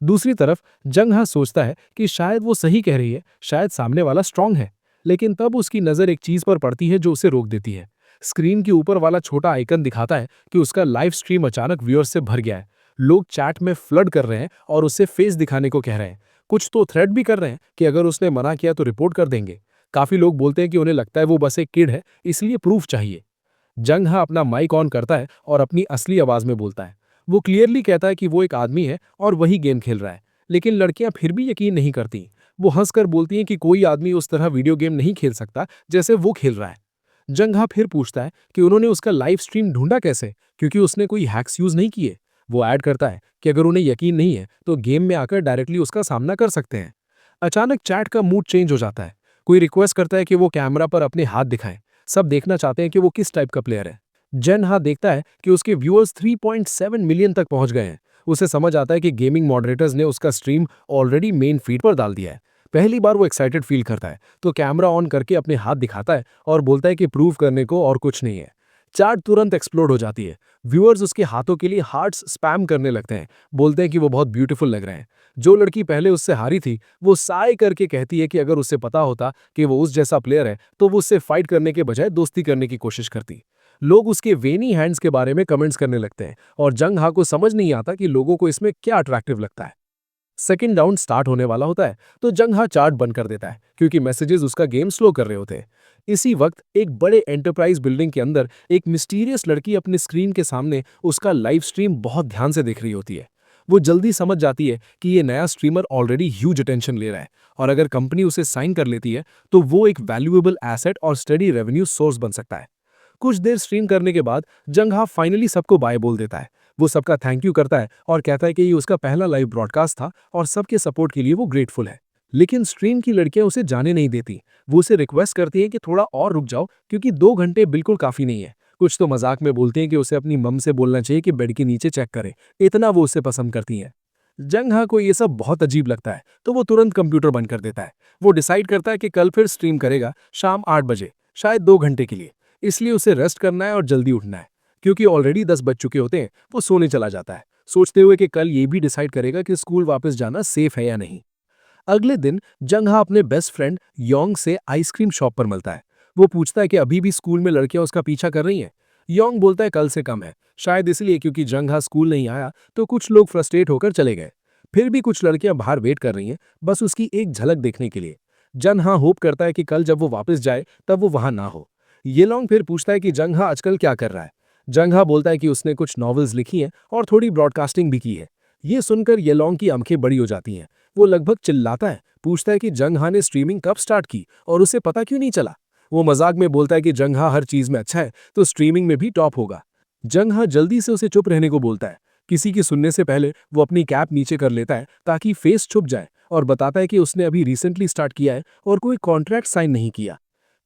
दूसरी तरफ जंग हा सोचता है कि शायद वो सही कह रही है, शायद सामने वाला स्ट्रांग है। लेकिन तब उसकी नज़र एक चीज़ पर पड़ती है जो उसे रोक देती है। स्क्रीन के ऊपर वाला छोटा आइकन दिखाता है कि उसका लाइव स्ट्रीम अचानक व्यूअर्स से भर गया है। लोग चैट में फ्लड कर रहे हैं और उससे फेस दिखाने को कह रहे हैं। कुछ तो थ्रेट भी कर रहे हैं कि अगर उसने मना किया तो रिपोर्ट कर देंगे। काफी लोग बोलते हैं कि उन्हें लगता है वो बस एक किड है, इसलिए प्रूफ चाहिए। जंग हा अपना माइक ऑन करता है और अपनी असली आवाज में बोलता है। वो क्लियरली कहता है कि वो एक आदमी है और वही गेम खेल रहा है, लेकिन लड़कियां फिर भी यकीन नहीं करती। वो हंसकर बोलती हैं कि कोई आदमी उस तरह वीडियो गेम नहीं खेल सकता जैसे वो खेल रहा है। जंग फिर पूछता है कि उन्होंने उसका लाइव स्ट्रीम ढूंढा कैसे, क्योंकि उसने कोई हैक्स यूज नहीं किए। वो ऐड करता है कि अगर उन्हें यकीन नहीं है तो गेम में आकर डायरेक्टली उसका सामना कर सकते हैं। अचानक चैट का मूड चेंज हो जाता है। कोई रिक्वेस्ट करता है कि वो कैमरा पर अपने हाथ दिखाएं। सब देखना चाहते हैं कि वो किस टाइप का प्लेयर है। जेन हा देखता है कि उसके व्यूअर्स 3.7 मिलियन तक पहुंच गए हैं। उसे समझ आता है कि गेमिंग मॉडरेटर्स ने उसका स्ट्रीम ऑलरेडी मेन फीड पर डाल दिया है। पहली बार वो एक्साइटेड फील करता है, तो कैमरा ऑन करके अपने हाथ दिखाता है और बोलता है कि प्रूव करने को और कुछ नहीं है। चैट तुरंत एक्सप्लोड हो जाती है। व्यूअर्स उसके हाथों के लिए हार्ट्स स्पैम करने लगते हैं, बोलते हैं कि वो बहुत ब्यूटीफुल लग रहे हैं। जो लड़की पहले उससे हारी थी, वो साय करके कहती है कि अगर उसे पता होता कि वो उस जैसा प्लेयर है तो वो उससे फाइट करने के बजाय दोस्ती करने की कोशिश करती। लोग उसके वेनी हैंड्स के बारे में कमेंट्स करने लगते हैं और जंग हा को समझ नहीं आता कि लोगों को इसमें क्या अट्रैक्टिव लगता है। सेकंड राउंड स्टार्ट होने वाला होता है तो जंग हा चार्ट बंद कर देता है, क्योंकि मैसेजेस उसका गेम स्लो कर रहे होते हैं। इसी वक्त एक बड़े एंटरप्राइज बिल्डिंग के अंदर एक मिस्टीरियस लड़की अपने स्क्रीन के सामने उसका लाइव स्ट्रीम बहुत ध्यान से देख रही होती है। वो जल्दी समझ जाती है कि ये नया स्ट्रीमर ऑलरेडी ह्यूज अटेंशन ले रहा है, और अगर कंपनी उसे साइन कर लेती है तो वो एक वैल्यूएबल एसेट और स्टडी रेवेन्यू सोर्स बन सकता है। कुछ देर स्ट्रीम करने के बाद जंग हा फाइनली सबको बाय बोल देता है। वो सबका थैंक यू करता है और कहता है कि ये उसका पहला लाइव ब्रॉडकास्ट था और सबके सपोर्ट के लिए वो ग्रेटफुल है। लेकिन स्ट्रीम की लड़कियां उसे जाने नहीं देती। वो उसे रिक्वेस्ट करती हैं कि थोड़ा और रुक जाओ, क्योंकि 2 घंटे बिल्कुल काफी नहीं है। कुछ तो मजाक में बोलते हैं कि उसे अपनी मम से बोलना चाहिए कि बेड के नीचे चेक करे, इतना वो उसे पसंद करती हैं। जंग हा को ये सब बहुत अजीब लगता है, तो वो तुरंत कंप्यूटर बंद कर देता है। वो डिसाइड करता है कि कल फिर स्ट्रीम करेगा, शाम 8 बजे, शायद 2 घंटे के लिए। इसलिए उसे रेस्ट करना है और जल्दी उठना है। क्योंकि ऑलरेडी 10 बज चुके होते हैं, वो सोने चला जाता है, सोचते हुए कि कल ये भी डिसाइड करेगा कि स्कूल वापस जाना सेफ है या नहीं। अगले दिन जंग हा अपने बेस्ट फ्रेंड योंग से आइसक्रीम शॉप पर मिलता है। वो पूछता है कि अभी भी स्कूल में लड़कियां उसका पीछा कर रही हैं। योंग बोलता है कल से कम है, शायद इसलिए क्योंकि जंग हा स्कूल नहीं आया तो कुछ लोग फ्रस्ट्रेट होकर चले गए। फिर भी कुछ लड़कियां बाहर वेट कर रही हैं, बस उसकी एक झलक देखने के लिए। जन हा होप करता है कि कल जब वो वापस जाए तब वो वहां ना हो। ये लोंग फिर पूछता है कि जंग हा आजकल क्या कर रहा है। जंग हा बोलता है कि उसने कुछ नॉवेल्स लिखी हैं और थोड़ी ब्रॉडकास्टिंग भी की है। ये सुनकर येलोंग की आंखें बड़ी हो जाती हैं। वो लगभग चिल्लाता है, पूछता है कि जंग हा ने स्ट्रीमिंग कब स्टार्ट की और उसे पता क्यों नहीं चला। वो मजाक में बोलता है कि जंग हा हर चीज में अच्छा है तो स्ट्रीमिंग में भी टॉप होगा। जंग हा जल्दी से उसे चुप रहने को बोलता है। किसी की सुनने से पहले वो अपनी कैप नीचे कर लेता है ताकि फेस छुप जाए, और बताता है कि उसने अभी रिसेंटली स्टार्ट किया है और कोई कॉन्ट्रैक्ट साइन नहीं किया।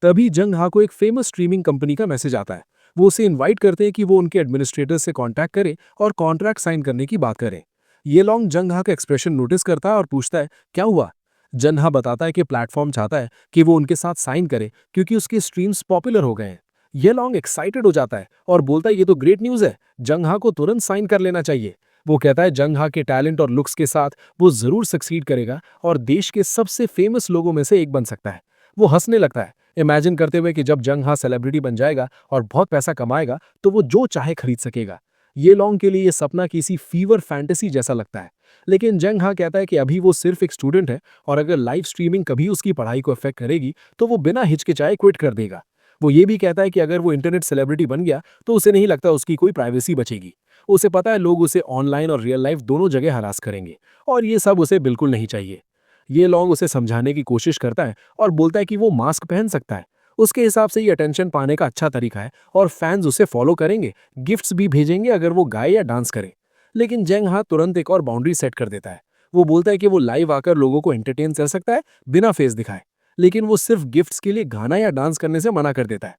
तभी जंग हा को एक फेमस स्ट्रीमिंग कंपनी का मैसेज आता है। वो उसे इनवाइट करते हैं कि वो उनके एडमिनिस्ट्रेटर से कांटेक्ट करे और कॉन्ट्रैक्ट साइन करने की बात करे। ये लॉन्ग जंग हा का एक्सप्रेशन नोटिस करता है और पूछता है क्या हुआ। जंग हा बताता है कि प्लेटफॉर्म चाहता है कि वो उनके साथ साइन करे क्योंकि उसके स्ट्रीम्स पॉपुलर हो गए हैं। ये लॉन्ग एक्साइटेड हो जाता है और बोलता है ये तो ग्रेट न्यूज़ है, जंग हा को तुरंत साइन कर लेना चाहिए। वो कहता है जंग हा के टैलेंट और लुक्स के साथ वो जरूर सक्सीड करेगा और देश के सबसे फेमस लोगों में से एक बन सकता है। वो हंसने लगता है, इमेजिन करते हुए कि जब जंग हा सेलिब्रिटी बन जाएगा और बहुत पैसा कमाएगा तो वो जो चाहे खरीद सकेगा। ये लॉन्ग के लिए ये सपना किसी फीवर फैंटेसी जैसा लगता है। लेकिन जंग हा कहता है कि अभी वो सिर्फ एक स्टूडेंट है और अगर लाइव स्ट्रीमिंग कभी उसकी पढ़ाई को अफेक्ट करेगी तो वो बिना हिचकिचाए क्विट कर देगा। वो ये भी कहता है कि अगर वो इंटरनेट सेलिब्रिटी बन गया तो उसे नहीं लगता उसकी कोई प्राइवेसी बचेगी। उसे पता है लोग उसे ऑनलाइन और रियल लाइफ दोनों जगह हरास करेंगे, और ये सब उसे बिल्कुल नहीं चाहिए। ये लॉन्ग उसे समझाने की कोशिश करता है और बोलता है कि वो मास्क पहन सकता है। उसके हिसाब से ये अटेंशन पाने का अच्छा तरीका है और फैंस उसे फॉलो करेंगे, गिफ्ट्स भी भेजेंगे अगर वो गाए या डांस करे। लेकिन जंग हा तुरंत एक और बाउंड्री सेट कर देता है। वो बोलता है कि वो लाइव आकर लोगों को एंटरटेन कर सकता है बिना फेस दिखाए, लेकिन वो सिर्फ गिफ्ट्स के लिए गाना या डांस करने से मना कर देता है।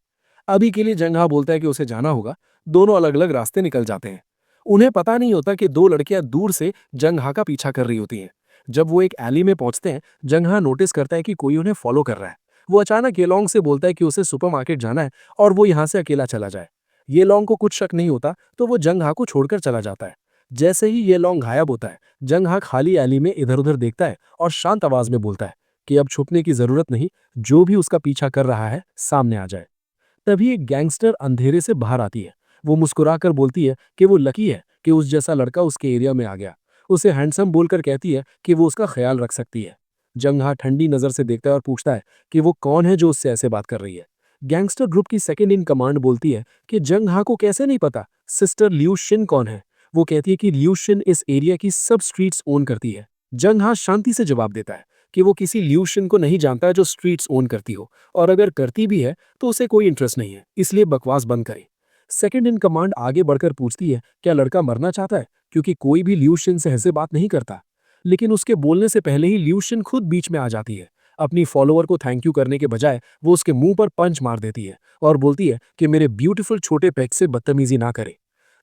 अभी के लिए जंग हा बोलता है कि उसे जाना होगा। दोनों अलग अलग रास्ते निकल जाते हैं। उन्हें पता नहीं होता कि दो लड़कियां दूर से जंग हा का पीछा कर रही होती हैं। जब वो एक एली में पहुंचते हैं, जंग हा नोटिस करता है कि कोई उन्हें फॉलो कर रहा है। वो अचानक येलोंग से बोलता है कि उसे सुपरमार्केट जाना है और वो यहाँ से अकेला चला जाए। येलोंग को कुछ शक नहीं होता तो वो जंग हा को छोड़कर चला जाता है। जैसे ही येलोंग गायब होता है, जंग हा खाली एली में इधर उधर देखता है और शांत आवाज में बोलता है कि अब छुपने की जरूरत नहीं, जो भी उसका पीछा कर रहा है सामने आ जाए। तभी एक गैंगस्टर अंधेरे से बाहर आती है। वो मुस्कुराकर बोलती है कि वो लकी है कि उस जैसा लड़का उसके एरिया में आ गया। उसे हैंडसम बोलकर कहती है कि वो उसका ख्याल रख सकती है। जंग हा ठंडी नजर से देखता है और पूछता है कि वो कौन है जो उससे ऐसे बात कर रही है। गैंगस्टर ग्रुप की सेकंड इन कमांड बोलती है कि जंग हा को कैसे नहीं पता सिस्टर लियू शिन कौन है। वो कहती है कि लियू शिन इस एरिया की सब स्ट्रीट्स ओन करती है। जंग हा शांति से जवाब देता है कि वो किसी लियू शिन को नहीं जानता जो स्ट्रीट्स ओन करती हो, और अगर करती भी है तो उसे कोई इंटरेस्ट नहीं है, इसलिए बकवास बंद करे। सेकंड इन कमांड आगे बढ़कर पूछती है क्या लड़का मरना चाहता है, क्योंकि कोई भी लियू शिन से ऐसे बात नहीं करता। लेकिन उसके बोलने से पहले ही लियू शिन खुद बीच में आ जाती है। अपनी फॉलोअर को थैंक यू करने के बजाय वो उसके मुंह पर पंच मार देती है और बोलती है कि मेरे ब्यूटीफुल छोटे पेट से बदतमीजी ना करे।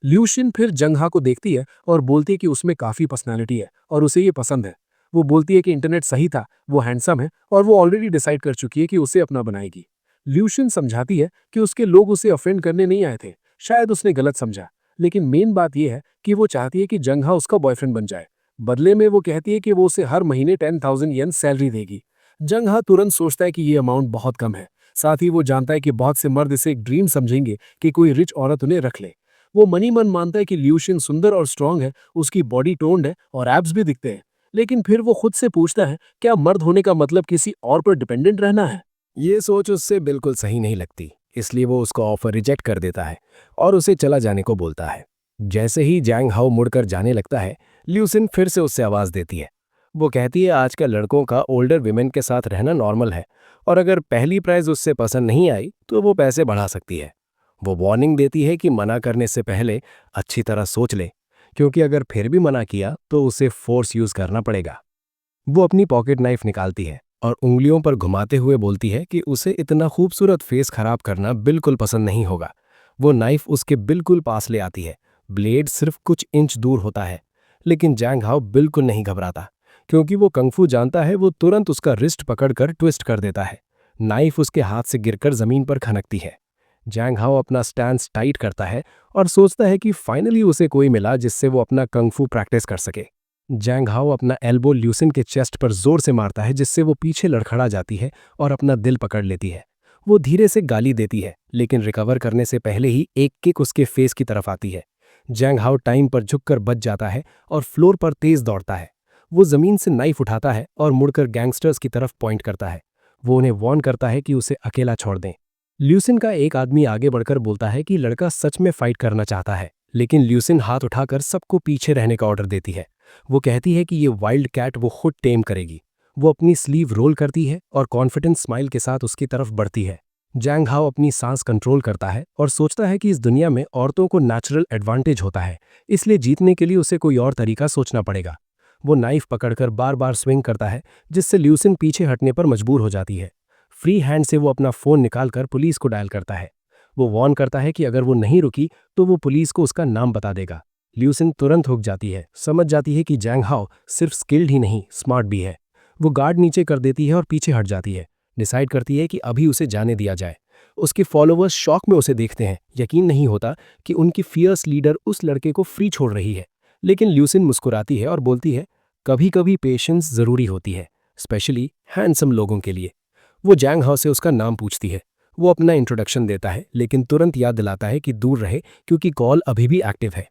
ल्यूशिन फिर जंगहा को देखती है और बोलती है कि उसमें काफी पर्सनालिटी है और उसे ये पसंद है। वो बोलती है कि इंटरनेट सही था, वो हैंडसम है और वो ऑलरेडी डिसाइड कर चुकी है कि उसे अपना बनाएगी। ल्यूशिन समझाती है कि उसके लोग उसे ऑफेंड करने नहीं आए थे, शायद उसने गलत समझा। लेकिन मेन बात यह है कि वो चाहती है कि जंगहा उसका बॉयफ्रेंड बन जाए। बदले में वो कहती है कि वो उसे हर महीने 10,000 येन सैलरी देगी। जंगहा तुरंत सोचता है कि ये अमाउंट बहुत कम है। साथ ही वो जानता है कि बहुत से मर्द इसे एक ड्रीम समझेंगे कि कोई रिच औरत उन्हें रख ले। वो मनी मन मानता है कि ल्यूशिन सुंदर और स्ट्रांग है, उसकी बॉडी टोन्ड है और एब्स भी दिखते हैं। लेकिन फिर वो खुद से पूछता है क्या मर्द होने का मतलब किसी और पर डिपेंडेंट रहना है। ये सोच उससे बिल्कुल सही नहीं लगती, इसलिए वो उसका ऑफर रिजेक्ट कर देता है और उसे चला जाने को बोलता है। जैसे ही जैंग हाओ मुड़कर जाने लगता है, ल्यूसिन फिर से उससे आवाज देती है। वो कहती है आजकल लड़कों का ओल्डर विमेन के साथ रहना नॉर्मल है और अगर पहली प्राइज उससे पसंद नहीं आई तो वो पैसे बढ़ा सकती है। वो वार्निंग देती है कि मना करने से पहले अच्छी तरह सोच ले, क्योंकि अगर फिर भी मना किया तो उसे फोर्स यूज करना पड़ेगा। वो अपनी पॉकेट नाइफ निकालती है और उंगलियों पर घुमाते हुए बोलती है कि उसे इतना खूबसूरत फेस खराब करना बिल्कुल पसंद नहीं होगा। वो नाइफ उसके बिल्कुल पास ले आती है। ब्लेड सिर्फ कुछ इंच दूर होता है, लेकिन जैंग हाओ बिल्कुल नहीं घबराता, क्योंकि वो कंगफू जानता है। वो तुरंत उसका रिस्ट पकड़कर ट्विस्ट कर देता है। नाइफ उसके हाथ से गिरकर जमीन पर खनकती है। जैंग हाओ अपना स्टैंस टाइट करता है और सोचता है कि फाइनली उसे कोई मिला जिससे वो अपना कंगफू प्रैक्टिस कर सके। जैंग हाओ अपना एल्बो ल्यूसिन के चेस्ट पर जोर से मारता है, जिससे वो पीछे लड़खड़ा जाती है और अपना दिल पकड़ लेती है। वो धीरे से गाली देती है, लेकिन रिकवर करने से पहले ही एक किक उसके फेस की तरफ आती है। जैंग हाओ टाइम पर झुककर बच जाता है और फ्लोर पर तेज दौड़ता है। वो जमीन से नाइफ उठाता है और मुड़कर गैंगस्टर्स की तरफ पॉइंट करता है। वो उन्हें वार्न करता है कि उसे अकेला छोड़ दें। ल्यूसिन का एक आदमी आगे बढ़कर बोलता है कि लड़का सच में फाइट करना चाहता है, लेकिन ल्यूसिन हाथ उठाकर सबको पीछे रहने का ऑर्डर देती है। वो कहती है कि ये वाइल्ड कैट वो खुद टेम करेगी। वो अपनी स्लीव रोल करती है और कॉन्फिडेंस स्माइल के साथ उसकी तरफ बढ़ती है। जैंग हाओ अपनी सांस कंट्रोल करता है और सोचता है कि इस दुनिया में औरतों को नेचुरल एडवांटेज होता है, इसलिए जीतने के लिए उसे कोई और तरीका सोचना पड़ेगा। वो नाइफ पकड़कर बार बार स्विंग करता है, जिससे ल्यूसिन पीछे हटने पर मजबूर हो जाती है। फ्री हैंड से वो अपना फोन निकालकर पुलिस को डायल करता है। वो वार्न करता है कि अगर वो नहीं रुकी तो वो पुलिस को उसका नाम बता देगा। ल्यूसिन तुरंत हुक जाती है, समझ जाती है कि जैंग हाओ सिर्फ स्किल्ड ही नहीं स्मार्ट भी है। वो गार्ड नीचे कर देती है और पीछे हट जाती है। डिसाइड करती है कि अभी उसे जाने दिया जाए। उसके फॉलोअर्स शॉक में उसे देखते हैं। यकीन नहीं होता कि उनकी फियर्स लीडर उस लड़के को फ्री छोड़ रही है। लेकिन ल्यूसिन मुस्कुराती है और बोलती है कभी कभी पेशेंस जरूरी होती है, स्पेशली हैंडसम लोगों के लिए। वो जैंग हाओ से उसका नाम पूछती है। वो अपना इंट्रोडक्शन देता है, लेकिन तुरंत याद दिलाता है कि दूर रहे क्योंकि कॉल अभी भी एक्टिव है।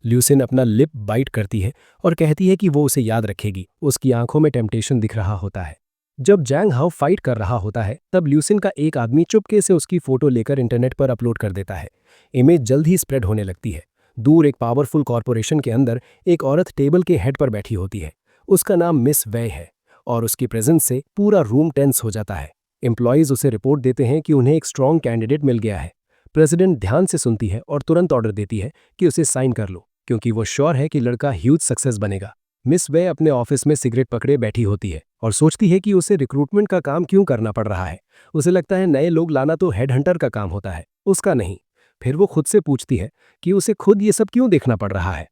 ल्यूसिन अपना लिप बाइट करती है और कहती है कि वो उसे याद रखेगी। उसकी आंखों में टेम्पटेशन दिख रहा होता है। जब जैंग हाओ फाइट कर रहा होता है, तब ल्यूसिन का एक आदमी चुपके से उसकी फोटो लेकर इंटरनेट पर अपलोड कर देता है। इमेज जल्द ही स्प्रेड होने लगती है। दूर एक पावरफुल कॉरपोरेशन के अंदर एक औरत टेबल के हेड पर बैठी होती है। उसका नाम मिस वे है और उसकी प्रेजेंस से पूरा रूम टेंस हो जाता है। एम्प्लॉयज उसे रिपोर्ट देते हैं कि उन्हें एक स्ट्रॉन्ग कैंडिडेट मिल गया है। प्रेसिडेंट ध्यान से सुनती है और तुरंत ऑर्डर देती है कि उसे साइन कर लो, क्योंकि वो श्योर है कि लड़का ह्यूज सक्सेस बनेगा। मिस वे अपने ऑफिस में सिगरेट पकड़े बैठी होती है और सोचती है कि उसे रिक्रूटमेंट का काम क्यों करना पड़ रहा है। उसे लगता है नए लोग लाना तो हेड हंटर का काम होता है, उसका नहीं। फिर वो खुद से पूछती है कि उसे खुद ये सब क्यों देखना पड़ रहा है।